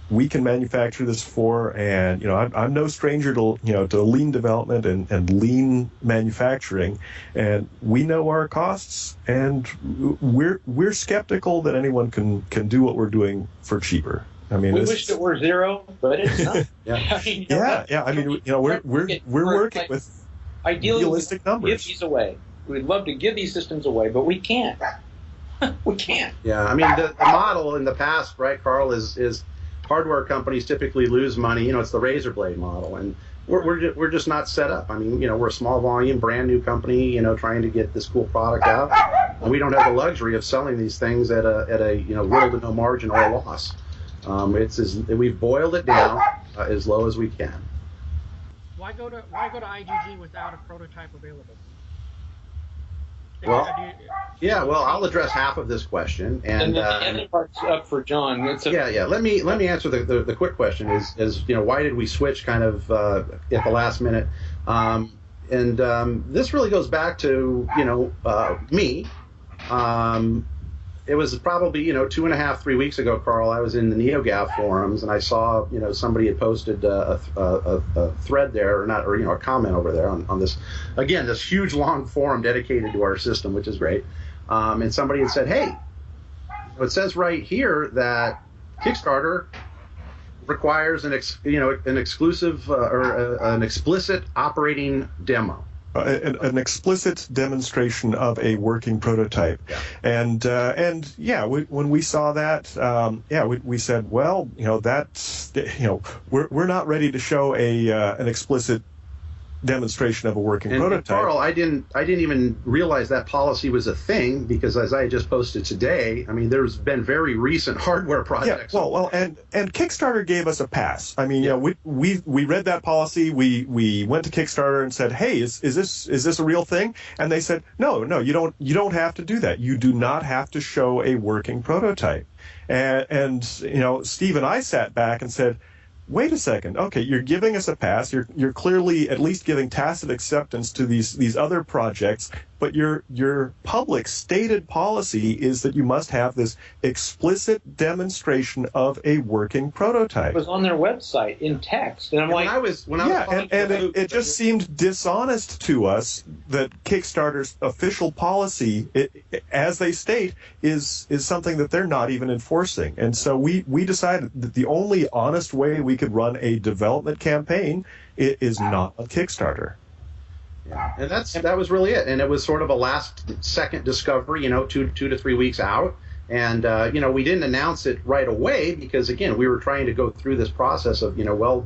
we can manufacture this for, and I'm no stranger to to lean development and lean manufacturing, and we know our costs, and we're skeptical that anyone can do what we're doing for cheaper. I mean, we wish it were zero, but it's not. Yeah. I mean, we're working with ideally realistic numbers. Give these away. We'd love to give these systems away, but we can't. We can't. Yeah, I mean, the model in the past, right, Carl, is hardware companies typically lose money. It's the razor blade model, and we're just not set up. I mean, we're a small volume, brand new company, trying to get this cool product out, and we don't have the luxury of selling these things at a little to no margin or a loss. We've boiled it down as low as we can. Why go to IGG without a prototype available? Well, I'll address half of this question, and the other part's up for John. Let me answer the quick question. Is why did we switch kind of at the last minute? This really goes back to me. It was probably 2.5, 3 weeks ago, Carl. I was in the NeoGAF forums, and I saw somebody had posted a thread there, or a comment over there on this, again, this huge long forum dedicated to our system, which is great. And somebody had said, hey, it says right here that Kickstarter requires an exclusive or an explicit operating demo. An explicit demonstration of a working prototype, and when we saw that, we said, well, that's we're not ready to show an explicit demonstration of a working prototype. Carl, I didn't even realize that policy was a thing, because as I just posted today, I mean, there's been very recent hardware projects. Yeah, well, and Kickstarter gave us a pass. I mean, we read that policy. We went to Kickstarter and said, hey, is this a real thing? And they said, no, you don't have to do that. You do not have to show a working prototype. And Steve and I sat back and said, wait a second. Okay, you're giving us a pass. You're clearly at least giving tacit acceptance to these other projects, but your public stated policy is that you must have this explicit demonstration of a working prototype. It was on their website in text, and it just seemed dishonest to us that Kickstarter's official policy, as they state, is something that they're not even enforcing. And so we decided that the only honest way we could run a development campaign is not on Kickstarter. Yeah, and that was really it. And it was sort of a last-second discovery, 2 to 3 weeks out. And, we didn't announce it right away because, again, we were trying to go through this process of, are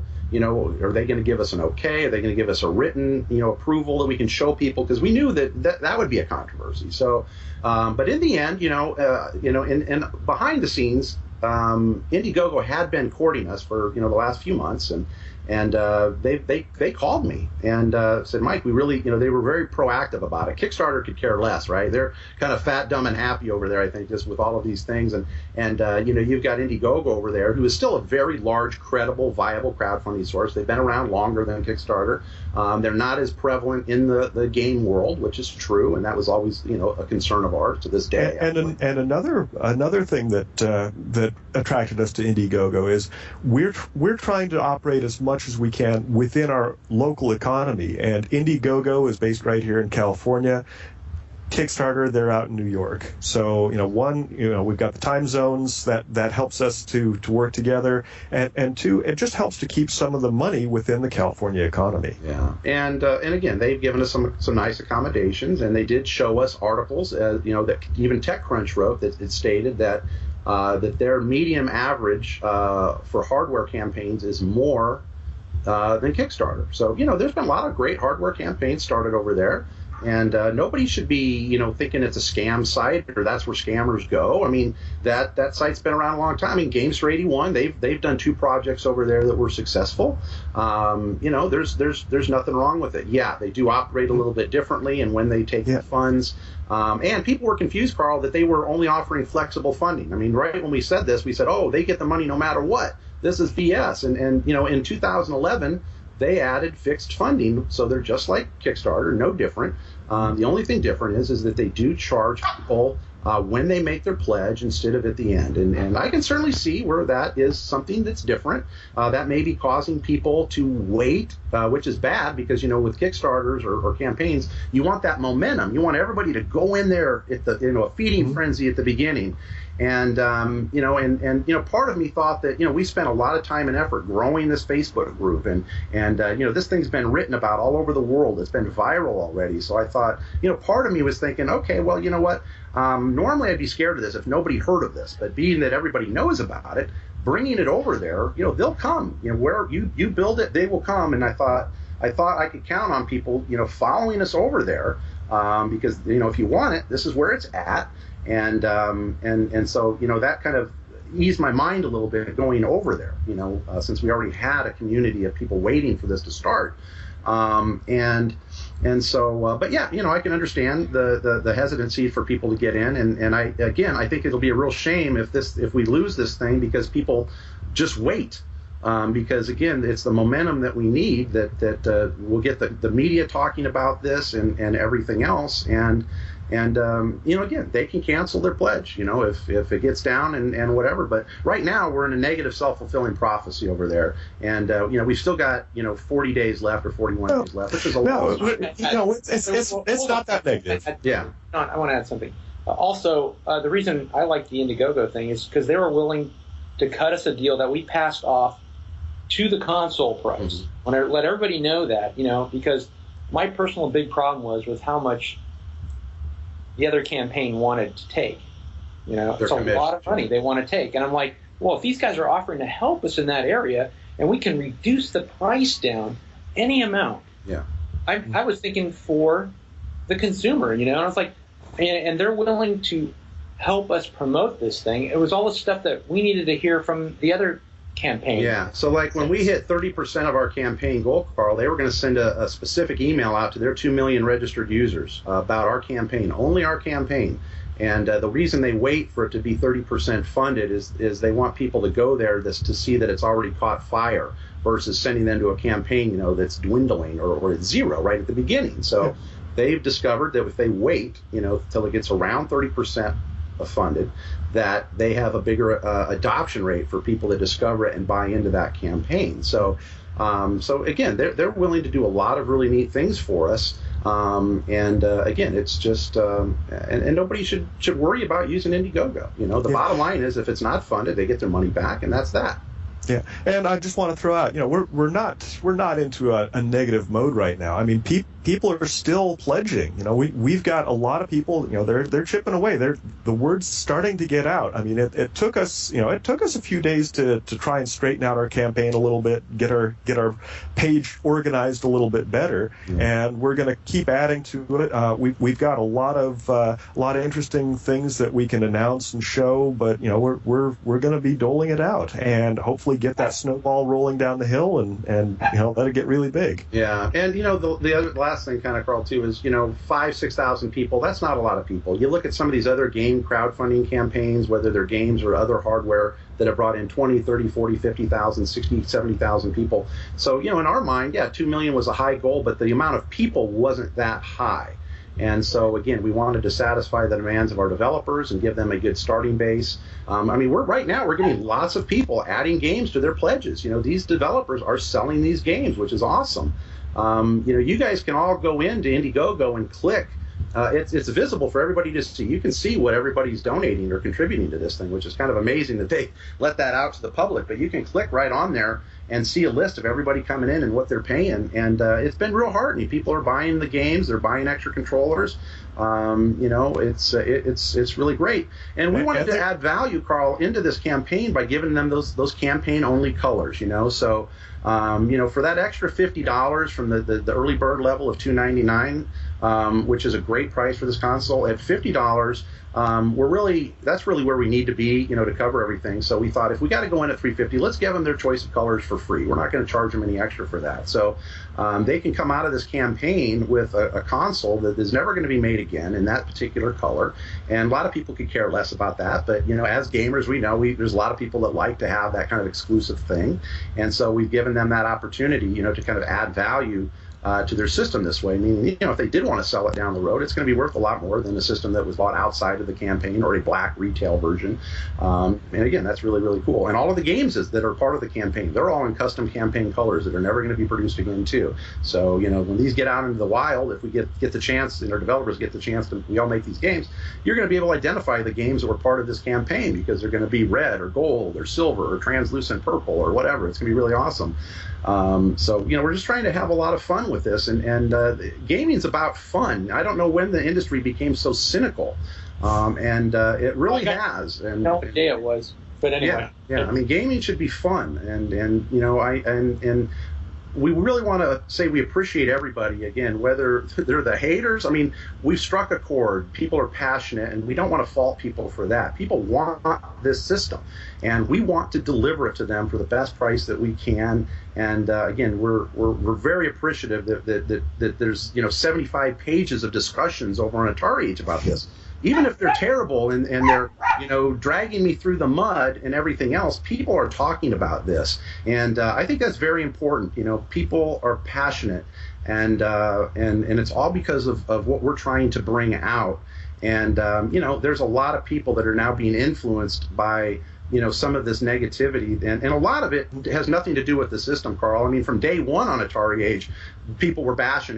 they going to give us an okay? Are they going to give us a written, approval that we can show people? Because we knew that would be a controversy. So, but in the end, and behind the scenes, Indiegogo had been courting us for, the last few months, and they called me and said, Mike, we really, they were very proactive about it. Kickstarter could care less, right? They're kind of fat, dumb, and happy over there, I think, just with all of these things. And you've got Indiegogo over there, who is still a very large, credible, viable crowdfunding source. They've been around longer than Kickstarter. They're not as prevalent in the game world, which is true, and that was always, a concern of ours to this day. And another thing that attracted us to Indiegogo is we're trying to operate as much as we can within our local economy, and Indiegogo is based right here in California. Kickstarter, they're out in New York. So, we've got the time zones that helps us to work together, and two, it just helps to keep some of the money within the California economy. Yeah, and again, they've given us some nice accommodations, and they did show us articles, that even TechCrunch wrote that it stated that that their medium average for hardware campaigns is more than Kickstarter. So, there's been a lot of great hardware campaigns started over there. And nobody should be, thinking it's a scam site or that's where scammers go. I mean, that site's been around a long time. I mean, Games for 81, they've done 2 projects over there that were successful. There's nothing wrong with it. Yeah, they do operate a little bit differently, and when they take the funds. And people were confused, Carl, that they were only offering flexible funding. I mean, right when we said this, we said, oh, they get the money no matter what. This is BS. And in 2011. They added fixed funding, so they're just like Kickstarter, no different. The only thing different is that they do charge people when they make their pledge instead of at the end. And I can certainly see where that is something that's different. That may be causing people to wait, which is bad because, with Kickstarters or campaigns, you want that momentum. You want everybody to go in there at the, a feeding frenzy at the beginning. And part of me thought that, we spent a lot of time and effort growing this Facebook group, and this thing's been written about all over the world. It's been viral already. So I thought, part of me was thinking, okay, well, you know what? Normally I'd be scared of this if nobody heard of this, but being that everybody knows about it, bringing it over there, they'll come. Where you build it, they will come. And I thought I could count on people, following us over there, because if you want it, this is where it's at. And so that kind of eased my mind a little bit going over there, since we already had a community of people waiting for this to start. But yeah, I can understand the hesitancy for people to get in, and I think it'll be a real shame if we lose this thing because people just wait. Because again, it's the momentum that we need that we'll get the media talking about this and everything else, and again, they can cancel their pledge, if it gets down and whatever. But right now we're in a negative self-fulfilling prophecy over there, and we've still got 40 days left or 41 days left, which is a lot. It's not that negative. Yeah, I want to add something. Also, the reason I like the Indiegogo thing is because they were willing to cut us a deal that we passed off to the console price. Mm-hmm. When I let everybody know that, because my personal big problem was how much the other campaign wanted to take. It's a lot of money they want to take. And I'm like, well, if these guys are offering to help us in that area and we can reduce the price down any amount. Yeah. I was thinking for the consumer, and I was like, and they're willing to help us promote this thing. It was all the stuff that we needed to hear from the other campaign. Yeah, so like when we hit 30% of our campaign goal, Carl, they were going to send a specific email out to their 2 million registered users about our campaign, only our campaign. And the reason they wait for it to be 30% funded is they want people to go there to see that it's already caught fire versus sending them to a campaign, that's dwindling or it's zero right at the beginning. So they've discovered that if they wait, till it gets around 30% funded, that they have a bigger adoption rate for people to discover it and buy into that campaign. So again, they're willing to do a lot of really neat things for us. Again, it's just and nobody should worry about using Indiegogo. The bottom line is if it's not funded, they get their money back, and that's that. Yeah, and I just want to throw out, we're not into a negative mode right now. I mean, people are still pledging. We've got a lot of people. They're chipping away. The word's starting to get out. I mean, it took us a few days to try and straighten out our campaign a little bit, get our page organized a little bit better, and we're going to keep adding to it. We've got a lot of interesting things that we can announce and show, but we're going to be doling it out and hopefully get that snowball rolling down the hill and let it get really big. Yeah, and the last thing, kind of, Carl, too, is 5,000-6,000 people. That's not a lot of people. You look at some of these other game crowdfunding campaigns, whether they're games or other hardware, that have brought in 20, 30, 40, 50,000, 60, 70,000 people. So in our mind, 2 million was a high goal, but the amount of people wasn't that high. And so, again, we wanted to satisfy the demands of our developers and give them a good starting base. Right now we're getting lots of people adding games to their pledges. These developers are selling these games, which is awesome. You guys can all go into Indiegogo and click. It's visible for everybody to see. You can see what everybody's donating or contributing to this thing, which is kind of amazing that they let that out to the public. But you can click right on there and see a list of everybody coming in and what they're paying. And it's been real heartening. People are buying the games. They're buying extra controllers. It's really great. And we wanted to add value, Carl, into this campaign by giving them those campaign-only colors, So, for that extra $50 from the early bird level of $299, which is a great price for this console, at $50, that's really where we need to be, to cover everything. So we thought if we got to go in at $350, let's give them their choice of colors for free. We're not going to charge them any extra for that. So they can come out of this campaign with a console that is never going to be made again in that particular color. And a lot of people could care less about that. But, as gamers, we know there's a lot of people that like to have that kind of exclusive thing. And so we've given them that opportunity, to kind of add value to their system this way. Meaning, if they did want to sell it down the road, it's going to be worth a lot more than a system that was bought outside of the campaign or a black retail version. And again, that's really, really cool. And all of the games that are part of the campaign, they're all in custom campaign colors that are never going to be produced again, too. So, when these get out into the wild, if we get the chance, and our developers get the chance we all make these games, you're going to be able to identify the games that were part of this campaign because they're going to be red or gold or silver or translucent purple or whatever. It's going to be really awesome. So, we're just trying to have a lot of fun with this, and gaming's about fun. I don't know when the industry became so cynical, and it really has. And no idea it was, but anyway. Yeah. I mean, gaming should be fun, and we really want to say we appreciate everybody, again, whether they're the haters. I mean, we've struck a chord. People are passionate, and we don't want to fault people for that. People want this system, and we want to deliver it to them for the best price that we can. And again, we're very appreciative that there's 75 pages of discussions over on Atari Age about this. Even if they're terrible and they're dragging me through the mud and everything else, people are talking about this, and I think that's very important. People are passionate, and it's all because of what we're trying to bring out. And there's a lot of people that are now being influenced by some of this negativity, and a lot of it has nothing to do with the system, Carl. I mean, from day one on Atari Age, people were bashing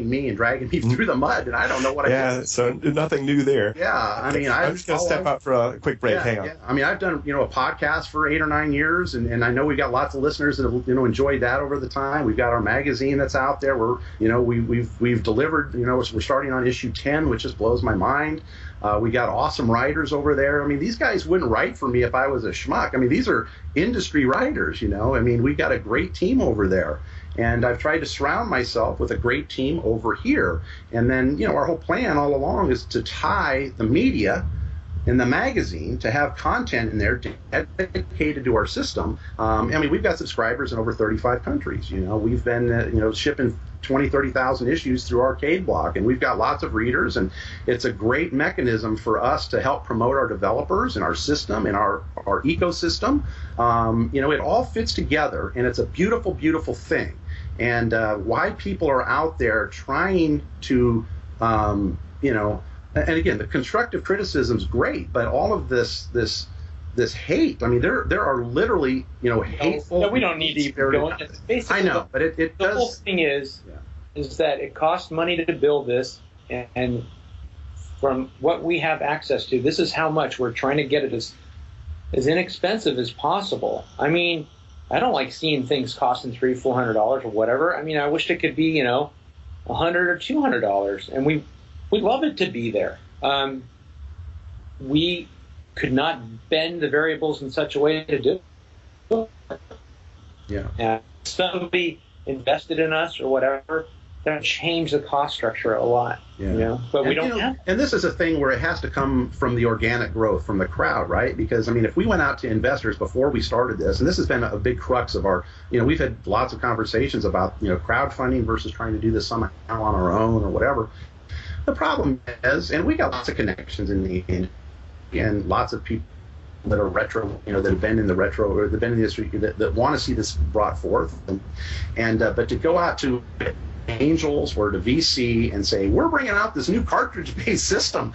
me and dragging me through the mud, and I don't know what I did. Yeah, so nothing new there. Yeah, I mean, I'm just going to step out for a quick break. Hang on. Yeah. I mean, I've done a podcast for 8 or 9 years, and I know we've got lots of listeners that have enjoyed that over the time. We've got our magazine that's out there. We've delivered. We're starting on issue 10, which just blows my mind. We got awesome writers over there. I mean, these guys wouldn't write for me if I was a schmuck. I mean, these are industry writers, I mean, we've got a great team over there. And I've tried to surround myself with a great team over here. And then, our whole plan all along is to tie the media in the magazine to have content in there dedicated to our system. I mean, we've got subscribers in over 35 countries. We've been, shipping 20, 30,000 issues through Arcade Block, and we've got lots of readers, and it's a great mechanism for us to help promote our developers and our system and our ecosystem. It all fits together, and it's a beautiful, beautiful thing. And why people are out there trying to, and again, the constructive criticism is great, but all of this hate. I mean, there are literally, hateful. No, we don't need to even go into it. I know, but it the does. The whole thing is that it costs money to build this, and from what we have access to, this is how much we're trying to get it as inexpensive as possible. I mean, I don't like seeing things costing $300-400 or whatever. I mean, I wish it could be, $100 or $200, and we'd love it to be there. We could not bend the variables in such a way to do it. Yeah. And somebody invested in us or whatever, that change the cost structure a lot. Yeah. But we don't have. And this is a thing where it has to come from the organic growth from the crowd, right? Because I mean, if we went out to investors before we started this, and this has been a big crux of our, we've had lots of conversations about, crowdfunding versus trying to do this somehow on our own or whatever. The problem is, and we got lots of connections in the industry, and lots of people that are retro, that have been in the retro or that have been in the industry that want to see this brought forth, but to go out to Angels or to VC and say we're bringing out this new cartridge-based system,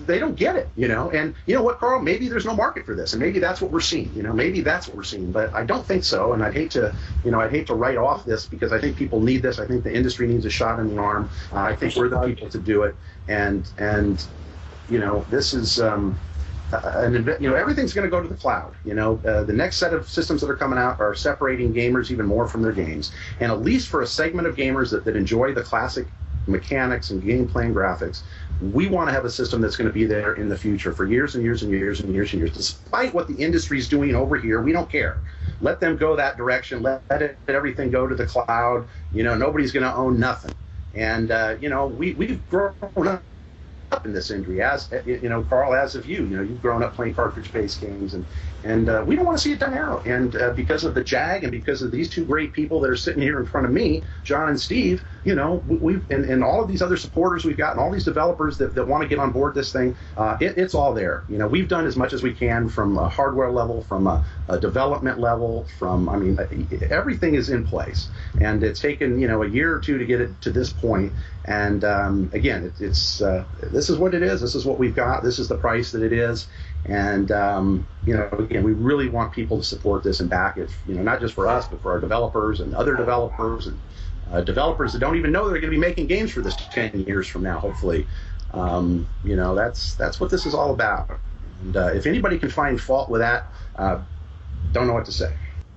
they don't get it, And you know what, Carl? Maybe there's no market for this, and maybe that's what we're seeing. Maybe that's what we're seeing, but I don't think so. And I'd hate to write off this because I think people need this. I think the industry needs a shot in the arm. I think we're the people to do it, and this is. everything's going to go to the cloud. The next set of systems that are coming out are separating gamers even more from their games. And at least for a segment of gamers that enjoy the classic mechanics and gameplay and graphics, we want to have a system that's going to be there in the future for years and years and years and years and years. Despite what the industry's doing over here, we don't care. Let them go that direction. Let everything go to the cloud. Nobody's going to own nothing. And we've grown up in this industry, as Carl, as have you. You've grown up playing cartridge-based games, and we don't want to see it done out. And because of the JAG and because of these two great people that are sitting here in front of me, John and Steve, we've and all of these other supporters we've got, and all these developers that want to get on board this thing, it's all there. We've done as much as we can from a hardware level, from a development level, everything is in place, and it's taken a year or two to get it to this point. And again, it's this is what it is. This is what we've got. This is the price that it is. And again, we really want people to support this and back it. Not just for us, but for our developers and other developers and developers that don't even know they're going to be making games for this 10 years from now. Hopefully, that's what this is all about. And if anybody can find fault with that, don't know what to say.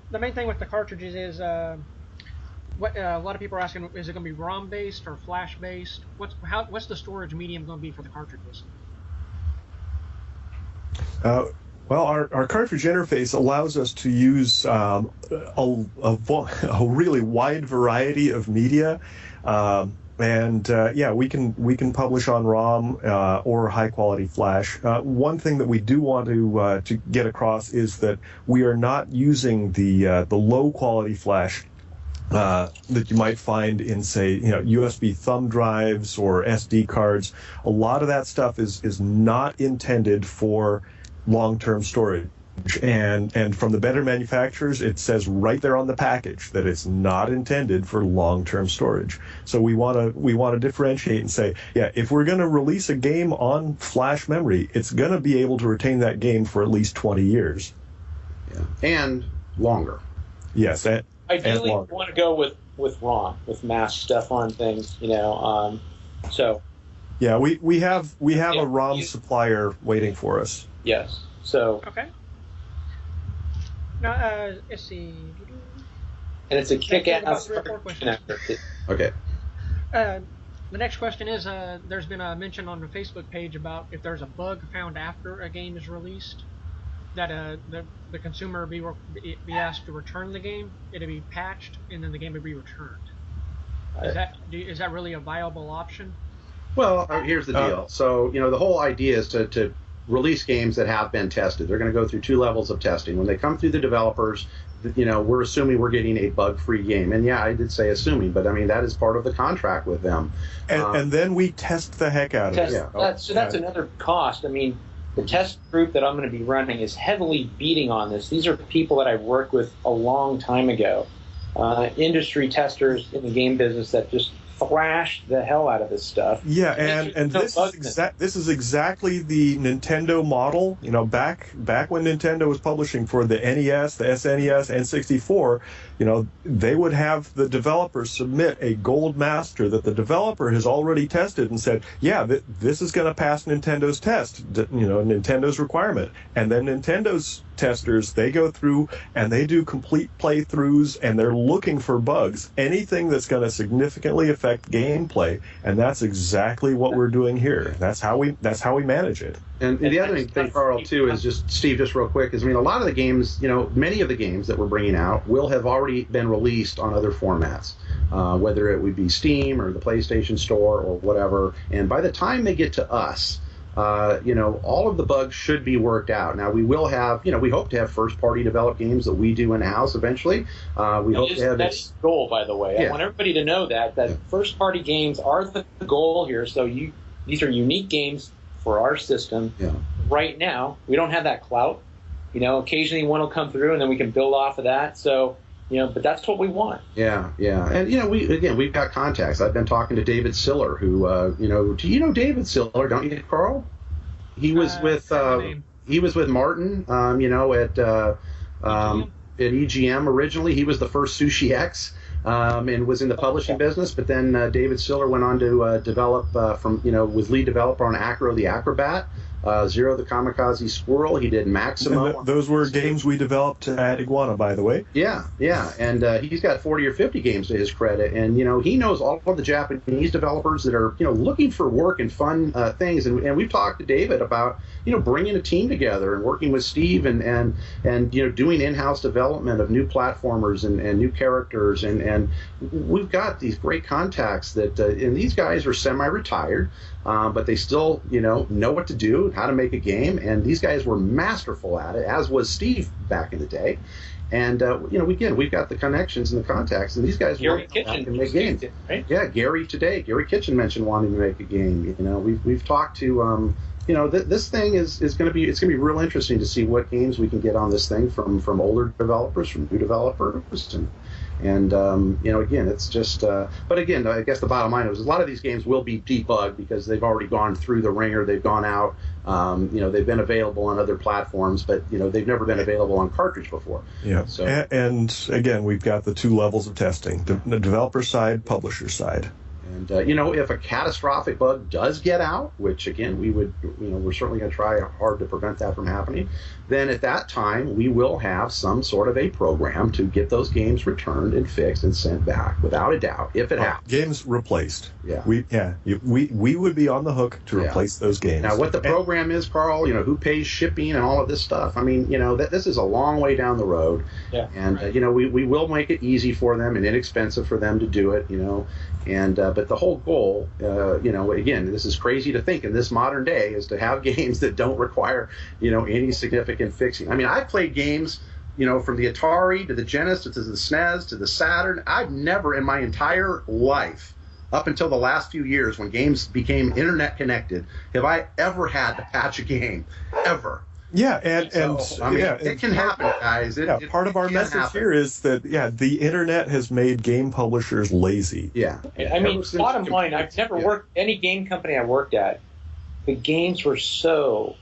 The main thing with the cartridges is. What a lot of people are asking, is it going to be ROM based or flash based? What's the storage medium going to be for the cartridges? Well, our cartridge interface allows us to use a really wide variety of media, we can publish on ROM or high quality flash. One thing that we do want to get across is that we are not using the low quality flash that you might find in, say, USB thumb drives or SD cards. A lot of that stuff is not intended for long-term storage. And from the better manufacturers, it says right there on the package that it's not intended for long-term storage. So we want to differentiate and say, if we're going to release a game on flash memory, it's going to be able to retain that game for at least 20 years. Yeah, and longer. Yes. Ideally, we want to go with ROM, with mass stuff on things, so. Yeah, we have a ROM supplier waiting for us. Yes, so. Okay. Now, let's see. And it's a kick-ass connector. Okay. The next question is, there's been a mention on the Facebook page about if there's a bug found after a game is released, that the consumer be asked to return the game, it'll be patched, and then the game will be returned. Is that really a viable option? Well, here's the deal. So the whole idea is to release games that have been tested. They're going to go through 2 levels of testing. When they come through the developers, we're assuming we're getting a bug-free game. And I did say assuming, but that is part of the contract with them. And then we test the heck out of it. Yeah. That's another cost. The test group that I'm going to be running is heavily beating on this. These are people that I've worked with a long time ago, industry testers in the game business that just thrash the hell out of this stuff. Yeah, and this is exactly the Nintendo model. Back when Nintendo was publishing for the NES, the SNES, N64, they would have the developer submit a gold master that the developer has already tested and said, this is going to pass Nintendo's test, Nintendo's requirement. And then Nintendo's testers, they go through and they do complete playthroughs, and they're looking for bugs, anything that's going to significantly affect gameplay, and that's exactly what we're doing here. That's how we manage it. And the other thing, Carl, too, is just real quick, is a lot of the games, many of the games that we're bringing out will have already been released on other formats, whether it would be Steam or the PlayStation Store or whatever. And by the time they get to us, all of the bugs should be worked out. Now, we will have, we hope to have first-party developed games that we do in-house eventually. That's the goal, by the way. I want everybody to know that first-party games are the goal here. So these are unique games for our system. Yeah. Right now, we don't have that clout. Occasionally one will come through, and then we can build off of that. So, but that's what we want. Yeah. And, we've got contacts. I've been talking to David Siller, who, do you know David Siller, don't you, Carl? He was with Martin, at EGM originally. He was the first Sushi X, and was in the publishing business. But then David Siller went on to develop was lead developer on Acro the Acrobat. Zero the Kamikaze Squirrel. He did Maximo. And those were games we developed at Iguana, by the way. Yeah, and he's got 40 or 50 games to his credit, and he knows all of the Japanese developers that are looking for work and fun things, and we've talked to David about bringing a team together and working with Steve and doing in-house development of new platformers and new characters, and we've got these great contacts that and these guys are semi-retired, but they still know what to do, how to make a game, and these guys were masterful at it, as was Steve back in the day. And we've got the connections and the contacts, and these guys Gary can Kitchen make games. Right? Yeah, Gary Kitchen mentioned wanting to make a game. We've talked to this thing is going to be real interesting to see what games we can get on this thing from older developers, from new developers, and again, it's just. But again, I guess the bottom line is a lot of these games will be debugged because they've already gone through the ringer. They've gone out. They've been available on other platforms, but they've never been available on cartridge before. Yeah. So, and again, we've got the 2 levels of testing: the developer side, publisher side. And if a catastrophic bug does get out, which again we're certainly going to try hard to prevent that from happening, then at that time we will have some sort of a program to get those games returned and fixed and sent back, without a doubt, if it happens. Games replaced. Yeah. We would be on the hook to replace those games. Now, what the program is, Carl, who pays shipping and all of this stuff. I mean, this is a long way down the road. Yeah. And we will make it easy for them and inexpensive for them to do it. And but the whole goal, again, this is crazy to think in this modern day, is to have games that don't require, any significant fixing. I mean, I've played games, from the Atari to the Genesis to the SNES to the Saturn. I've never in my entire life, up until the last few years when games became internet connected, have I ever had to patch a game, ever. Yeah, it can happen, guys. Part of our message here is that the internet has made game publishers lazy. Yeah. I mean, bottom line, I've never worked any game company I worked at. The games were so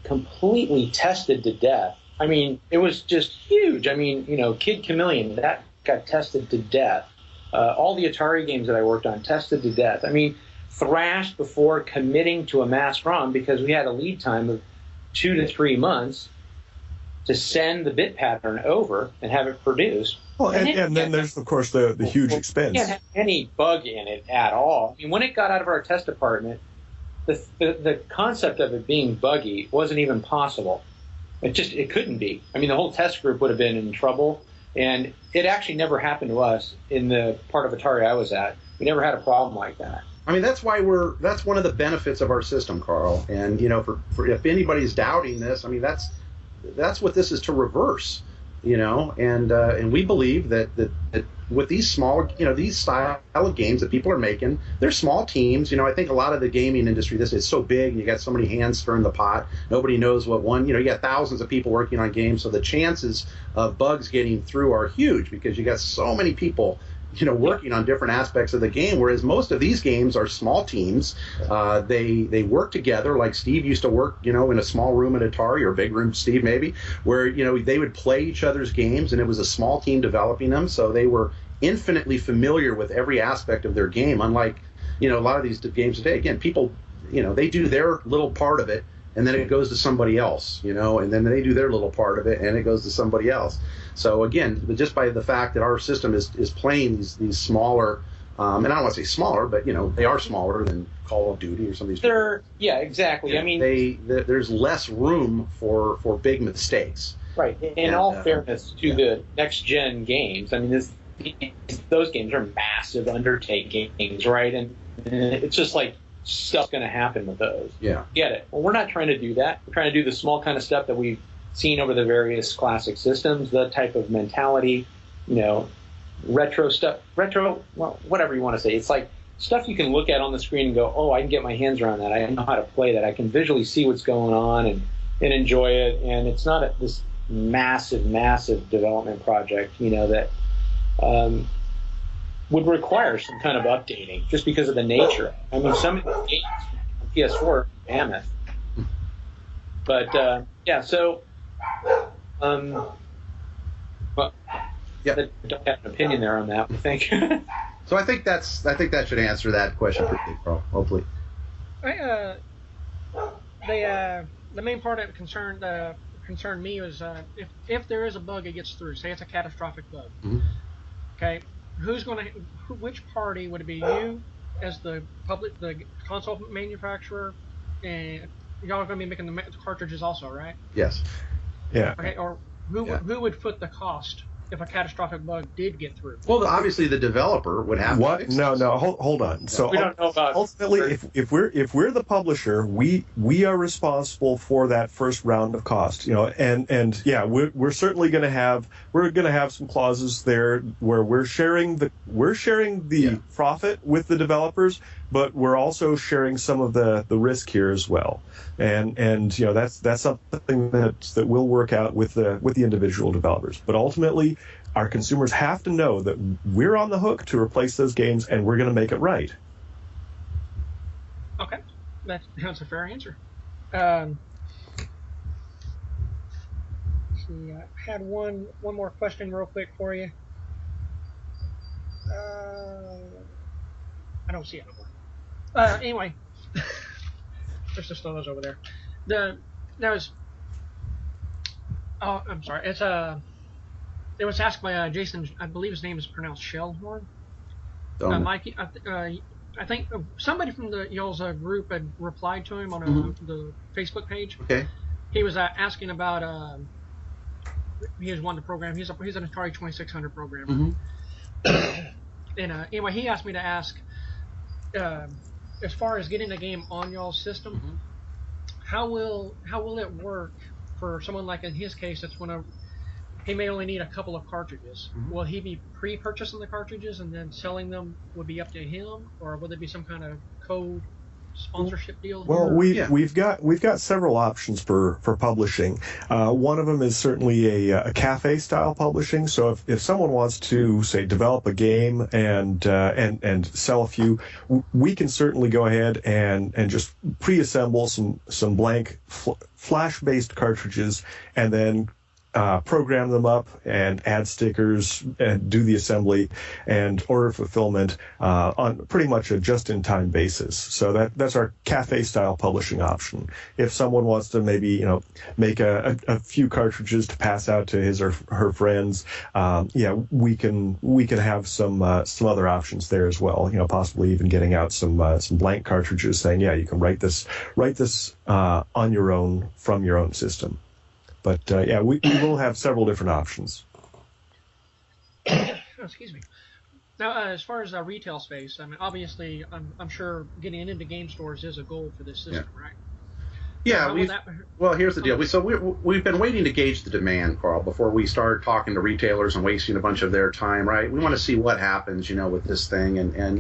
completely tested to death. I mean, it was just huge. I mean, Kid Chameleon, that got tested to death. All the Atari games that I worked on tested to death. I mean, thrashed before committing to a mass ROM because we had a lead time of 2 to 3 months to send the bit pattern over and have it produced. Well, and then there's, of course, the huge expense. You can't have any bug in it at all. I mean, when it got out of our test department, the concept of it being buggy wasn't even possible. It couldn't be. I mean, the whole test group would have been in trouble, and it actually never happened to us in the part of Atari I was at. We never had a problem like that. I mean, that's one of the benefits of our system, Carl. And for if anybody's doubting this, I mean, that's what this is to reverse. And we believe that with these small, these style of games that people are making, they're small teams. I think a lot of the gaming industry, this is so big, and you got so many hands stirring the pot. Nobody knows what one. You got thousands of people working on games, so the chances of bugs getting through are huge because you got so many people working on different aspects of the game, whereas most of these games are small teams. They work together, like Steve used to work, in a small room at Atari, or a big room, Steve maybe, where, they would play each other's games, and it was a small team developing them, so they were infinitely familiar with every aspect of their game, unlike, a lot of these games today. Again, people, they do their little part of it, and then it goes to somebody else, and then they do their little part of it, and it goes to somebody else. So again, just by the fact that our system is playing these smaller, and I don't want to say smaller, but they are smaller than Call of Duty or some of these. Yeah, exactly. I mean, there's less room for big mistakes. Right. In all fairness to the next gen games, I mean, those games are massive undertakings, right? And it's just like stuff's going to happen with those. Yeah. Get it? Well, we're not trying to do that. We're trying to do the small kind of stuff that we've seen over the various classic systems, the type of mentality, retro stuff, well, whatever you want to say. It's like stuff you can look at on the screen and go, oh, I can get my hands around that. I know how to play that. I can visually see what's going on and enjoy it. And it's not this massive development project, that would require some kind of updating just because of the nature. I mean, some of the games on PS4 are mammoth. But, so... well, yeah. I don't have an opinion there on that, I think. So I think that should answer that question pretty, Carl, hopefully. the main part that concerned me was if there is a bug that gets through, say it's a catastrophic bug. Mhm. Okay, which party would it be? You as the console manufacturer, and y'all are going to be making the cartridges also, right? Yes. Yeah. Okay, or who would foot the cost if a catastrophic bug did get through? Well, obviously the developer would have to fix No, this. hold on. So We don't know about ultimately, if we're the publisher, we are responsible for that first round of cost. You know, and yeah, we're certainly going to have some clauses there where we're sharing the profit with the developers, but we're also sharing some of the risk here as well. And you know, that's something that we'll work out with the individual developers. But ultimately, our consumers have to know that we're on the hook to replace those games, and we're going to make it right. Okay, that's a fair answer. See, I had one more question real quick for you. I don't see it no more. Anyway, there's just those over there. I'm sorry. It was asked by Jason. I believe his name is pronounced Shellhorn. Mikey, I think somebody from y'all's group had replied to him on the Facebook page. Okay. He was asking about. He was wanting to program. He's an Atari 2600 programmer. And anyway, he asked me to ask, as far as getting the game on y'all's system, how will it work for someone like in his case that's he may only need a couple of cartridges. Will he be pre-purchasing the cartridges and then selling them would be up to him, or will there be some kind of code sponsorship deal? Well, we've got several options for publishing. One of them is certainly a cafe style publishing. So if someone wants to say develop a game and sell a few, we can certainly go ahead and just pre-assemble some blank flash based cartridges and then program them up and add stickers and do the assembly and order fulfillment on pretty much a just-in-time basis. So that's our cafe-style publishing option. If someone wants to maybe make a few cartridges to pass out to his or her friends, we can have some other options there as well. Possibly even getting out some blank cartridges, saying you can write this on your own from your own system. But we will have several different options. Excuse me. Now, as far as retail space, I mean, obviously, I'm sure getting into game stores is a goal for this system, right? Yeah, well, here's the deal. We've been waiting to gauge the demand, Carl, before we start talking to retailers and wasting a bunch of their time, right? We want to see what happens, with this thing. And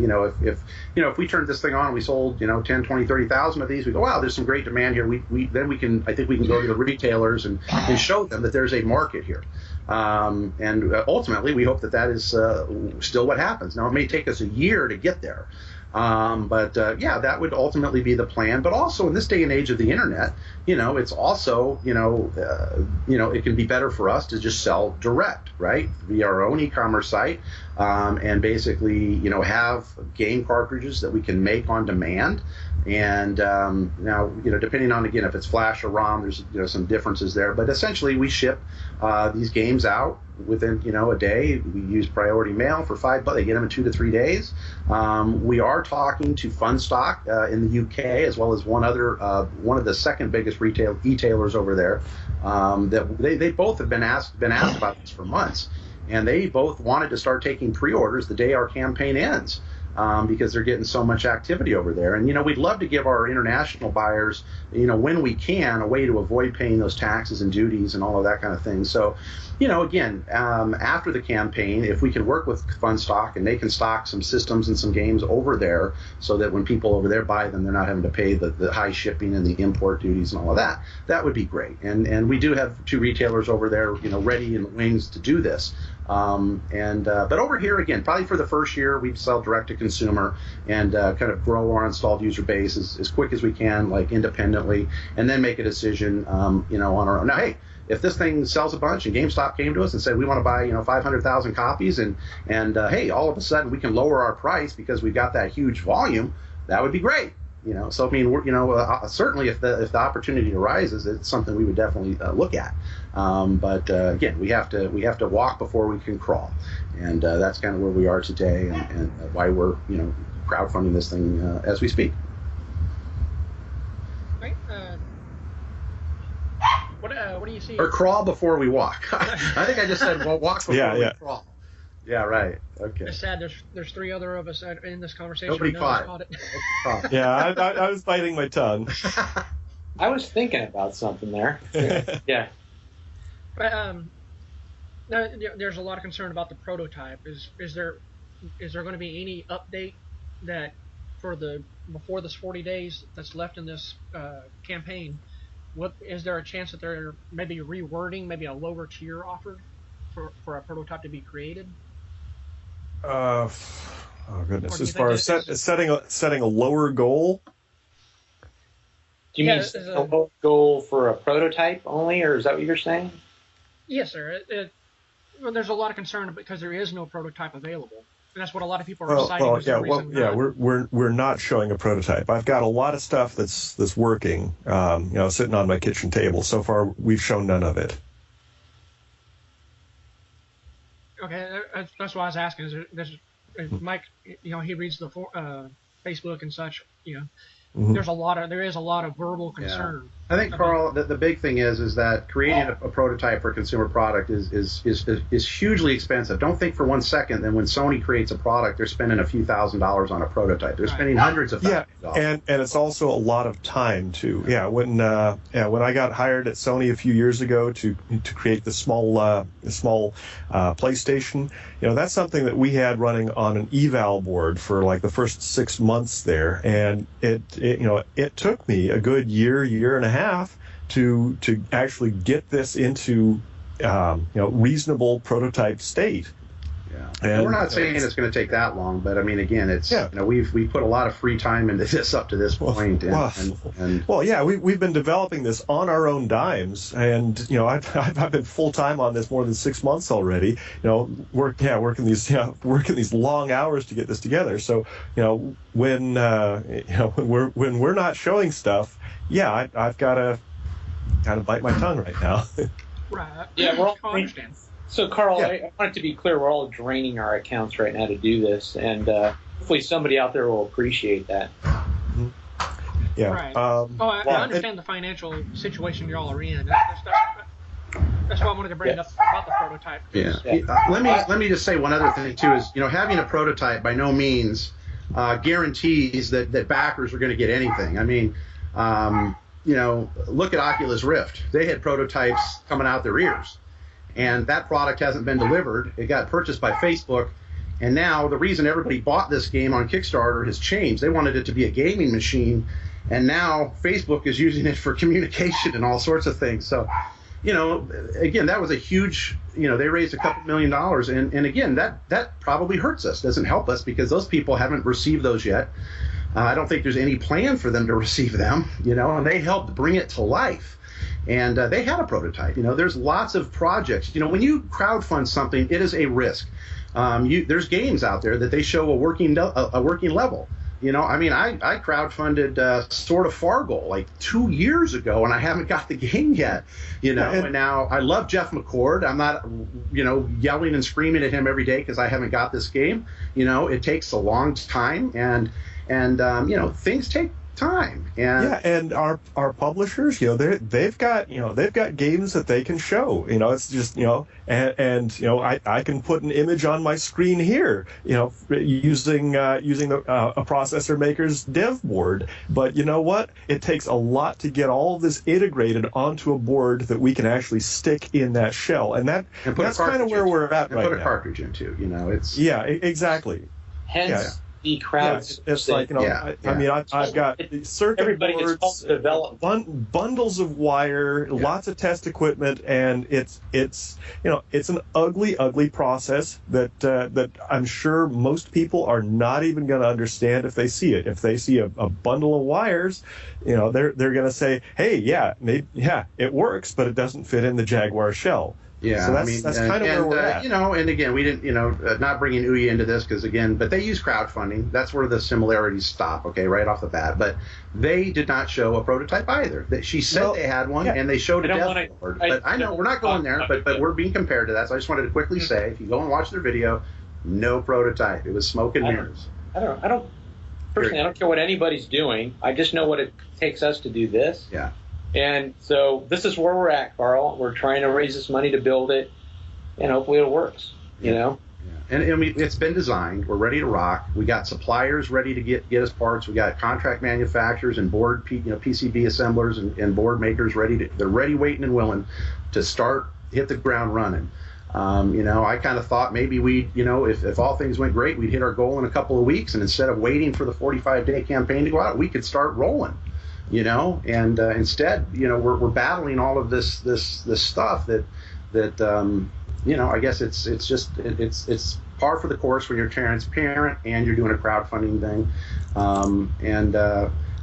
if we turned this thing on and we sold, 10, 20, 30,000 of these, we go, wow, there's some great demand here. I think we can go to the retailers and show them that there's a market here. And ultimately, we hope that is still what happens. Now, it may take us a year to get there. But that would ultimately be the plan. But also in this day and age of the internet, it's also, it can be better for us to just sell direct, right? Via our own e-commerce site, and basically, have game cartridges that we can make on demand. And now, depending on, again, if it's flash or ROM, there's some differences there. But essentially, we ship these games out within a day. We use priority mail for $5. They get them in 2 to 3 days. We are talking to Funstock in the UK, as well as one of the second biggest e-tailers over there. That they both have been asked about this for months, and they both wanted to start taking pre-orders the day our campaign ends. Because they're getting so much activity over there. And, we'd love to give our international buyers, when we can, a way to avoid paying those taxes and duties and all of that kind of thing. So, again, after the campaign, if we can work with Funstock and they can stock some systems and some games over there so that when people over there buy them, they're not having to pay the high shipping and the import duties and all of that, that would be great. And we do have 2 retailers over there, ready in the wings to do this. But over here, again, probably for the first year, we sell direct to consumer and kind of grow our installed user base as quick as we can, like independently, and then make a decision, on our own. Now, hey, if this thing sells a bunch and GameStop came to us and said we want to buy 500,000 copies and hey, all of a sudden we can lower our price because we've got that huge volume, that would be great. So I mean, certainly if the opportunity arises, it's something we would definitely look at. But again, we have to walk before we can crawl, and that's kind of where we are today, and why we're crowdfunding this thing as we speak. Right. What do you see? Or crawl before we walk. I think I just said walk before we crawl. Yeah, right. Okay. It's sad. There's three other of us in this conversation. Nobody caught it. Yeah, I was biting my tongue. I was thinking about something there. Yeah. But there's a lot of concern about the prototype. Is there going to be any update that before this 40 days that's left in this campaign? What is there a chance that they're maybe rewording, maybe a lower tier offered for a prototype to be created? Oh goodness! As far as setting a lower goal. Do you mean a lower goal for a prototype only, or is that what you're saying? Yes, sir. Well, there's a lot of concern because there is no prototype available. And that's what a lot of people are citing. We're not showing a prototype. I've got a lot of stuff that's working, sitting on my kitchen table. So far, we've shown none of it. Okay, that's why I was asking. Mike, he reads the Facebook and such. Mm-hmm. There is a lot of verbal concern. Yeah. I think, Carl, the big thing is that creating a prototype for a consumer product is hugely expensive. Don't think for 1 second that when Sony creates a product, they're spending a few $1,000s on a prototype. They're spending hundreds of thousands of dollars. And it's also a lot of time too. Yeah, when I got hired at Sony a few years ago to create the small PlayStation, that's something that we had running on an eval board for like the first 6 months there, and it took me a good year and a half to actually get this into reasonable prototype state. Yeah, and we're not saying it's going to take that long, but I mean, again, it's we've put a lot of free time into this up to this point. We've been developing this on our own dimes, and I've been full time on this more than 6 months already. Working these long hours to get this together. So when we're not showing stuff, I've got to kind of bite my tongue right now. Right. Yeah, we're all understand. So, Carl, I want it to be clear, we're all draining our accounts right now to do this, and hopefully somebody out there will appreciate that. Mm-hmm. Yeah. Right. I understand the financial situation y'all are in. That's why I wanted to bring it up about the prototype. Let me just say one other thing, too, is, having a prototype by no means guarantees that backers are going to get anything. I mean, look at Oculus Rift. They had prototypes coming out their ears. And that product hasn't been delivered. It got purchased by Facebook, and now the reason everybody bought this game on Kickstarter has changed. They wanted it to be a gaming machine, and now Facebook is using it for communication and all sorts of things. So, again, that was a huge, they raised a couple $1 million, and again, that probably hurts us, doesn't help us, because those people haven't received those yet. I don't think there's any plan for them to receive them, and they helped bring it to life. And they had a prototype. There's lots of projects. When you crowdfund something, it is a risk. There's games out there that they show a working level. I crowdfunded Sword of Fargo like 2 years ago, and I haven't got the game yet. And now I love Jeff McCord. I'm not, yelling and screaming at him every day because I haven't got this game. It takes a long time, and things take time. And our publishers, they've got games that they can show. It's just I can put an image on my screen here, using a processor maker's dev board. But you know what? It takes a lot to get all of this integrated onto a board that we can actually stick in that shell, and that's kind of where we're at right now. Put a cartridge into. It's exactly. Hence. The crowds. It's like I mean, I've got circuit boards, bundles of wire, lots of test equipment, and it's an ugly process that I'm sure most people are not even going to understand if they see it. If they see a bundle of wires, they're going to say, hey, it works, but it doesn't fit in the Jaguar shell. Yeah, so that's kind of where we're at. You know, and again, we didn't, you know, not bringing Ouya into this because again, but they use crowdfunding. That's where the similarities stop. Okay, right off the bat. But they did not show a prototype either. She said they had one, and they showed a dev board. But I know we're not going there. But we're being compared to that. So I just wanted to quickly say, if you go and watch their video, no prototype. It was smoke and mirrors. I don't personally. I don't care what anybody's doing. I just know what it takes us to do this. Yeah. And so this is where we're at, Carl. We're trying to raise this money to build it, and hopefully it works, you know? Yeah. And it's been designed. We're ready to rock. We got suppliers ready to get us parts. We got contract manufacturers and board, PCB assemblers and board makers they're ready, waiting, and willing to hit the ground running. You know, I kind of thought maybe if all things went great, we'd hit our goal in a couple of weeks, and instead of waiting for the 45-day campaign to go out, we could start rolling. You know, and instead, you know, we're battling all of this stuff that you know, I guess it's par for the course when you're transparent and you're doing a crowdfunding thing.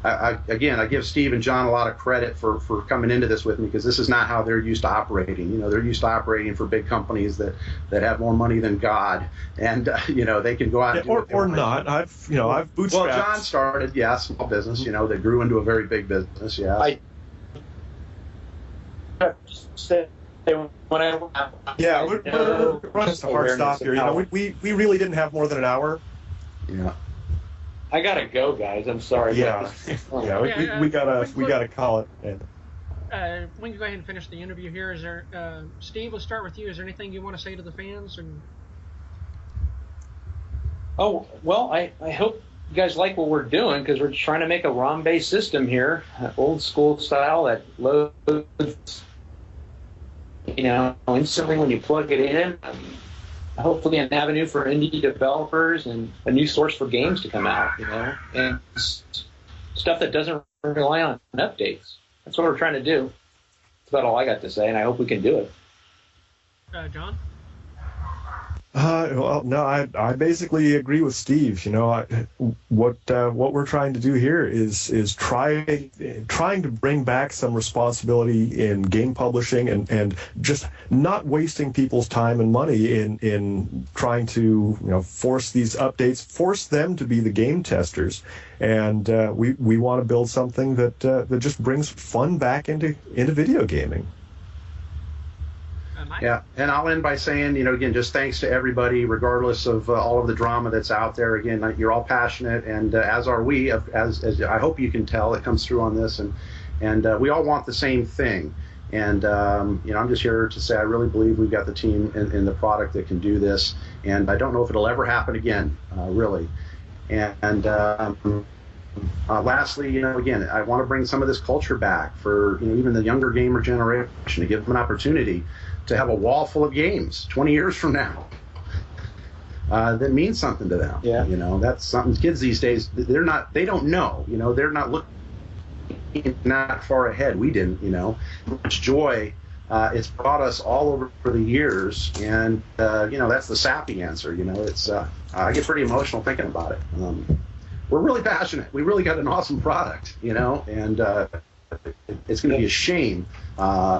I give Steve and John a lot of credit for coming into this with me, because this is not how they're used to operating. You know, they're used to operating for big companies that have more money than God, and you know, they can go out and do or not. I've bootstrapped. Well, John started, small business, you know, that grew into a very big business. Yeah. We're running a hard stop here. You know, we really didn't have more than an hour. Yeah. I gotta go, guys. I'm sorry. Yeah, we gotta call it. We can go ahead and finish the interview here. Is there, Steve? Let's start with you. Is there anything you want to say to the fans? Oh well, I hope you guys like what we're doing, because we're trying to make a ROM-based system here, old school style that loads, you know, instantly when you plug it in. Hopefully an avenue for indie developers and a new source for games to come out, you know, and stuff that doesn't rely on updates. That's what we're trying to do. That's about all I got to say, and I hope we can do it. John? Well, no, I basically agree with Steve. You know, what we're trying to do here is trying to bring back some responsibility in game publishing and just not wasting people's time and money in trying to, you know, force these updates, force them to be the game testers, and we want to build something that just brings fun back into video gaming. Yeah, and I'll end by saying, you know, again, just thanks to everybody, regardless of all of the drama that's out there. Again, you're all passionate, and as are we. As I hope you can tell, it comes through on this, and we all want the same thing. And you know, I'm just here to say I really believe we've got the team and the product that can do this. And I don't know if it'll ever happen again, really. And lastly, you know, again, I want to bring some of this culture back for, you know, even the younger gamer generation, to give them an opportunity to have a wall full of games 20 years from now that means something to them. Yeah. You know, that's something kids these days, they don't know, you know, they're not looking not far ahead. We didn't, you know, much joy it's brought us all over for the years, and you know, that's the sappy answer. You know, it's I get pretty emotional thinking about it. We're really passionate. We really got an awesome product, you know, and it's going to be a shame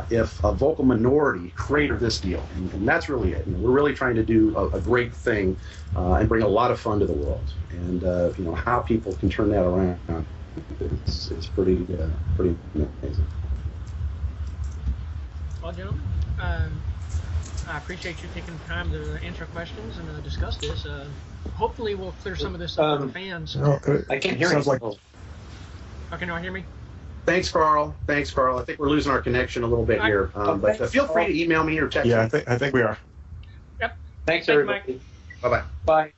if a vocal minority cratered this deal, and that's really it. You know, we're really trying to do a great thing and bring a lot of fun to the world, and you know, how people can turn that around, it's pretty amazing. Well, gentlemen, I appreciate you taking the time to answer questions and discuss this. Hopefully, we'll clear some of this up for the fans. I can't hear you. Okay, now hear me? Thanks, Carl. I think we're losing our connection a little bit here. But feel free to email me or text me. I think we are. Yep. Thanks everybody. Bye-bye. Bye.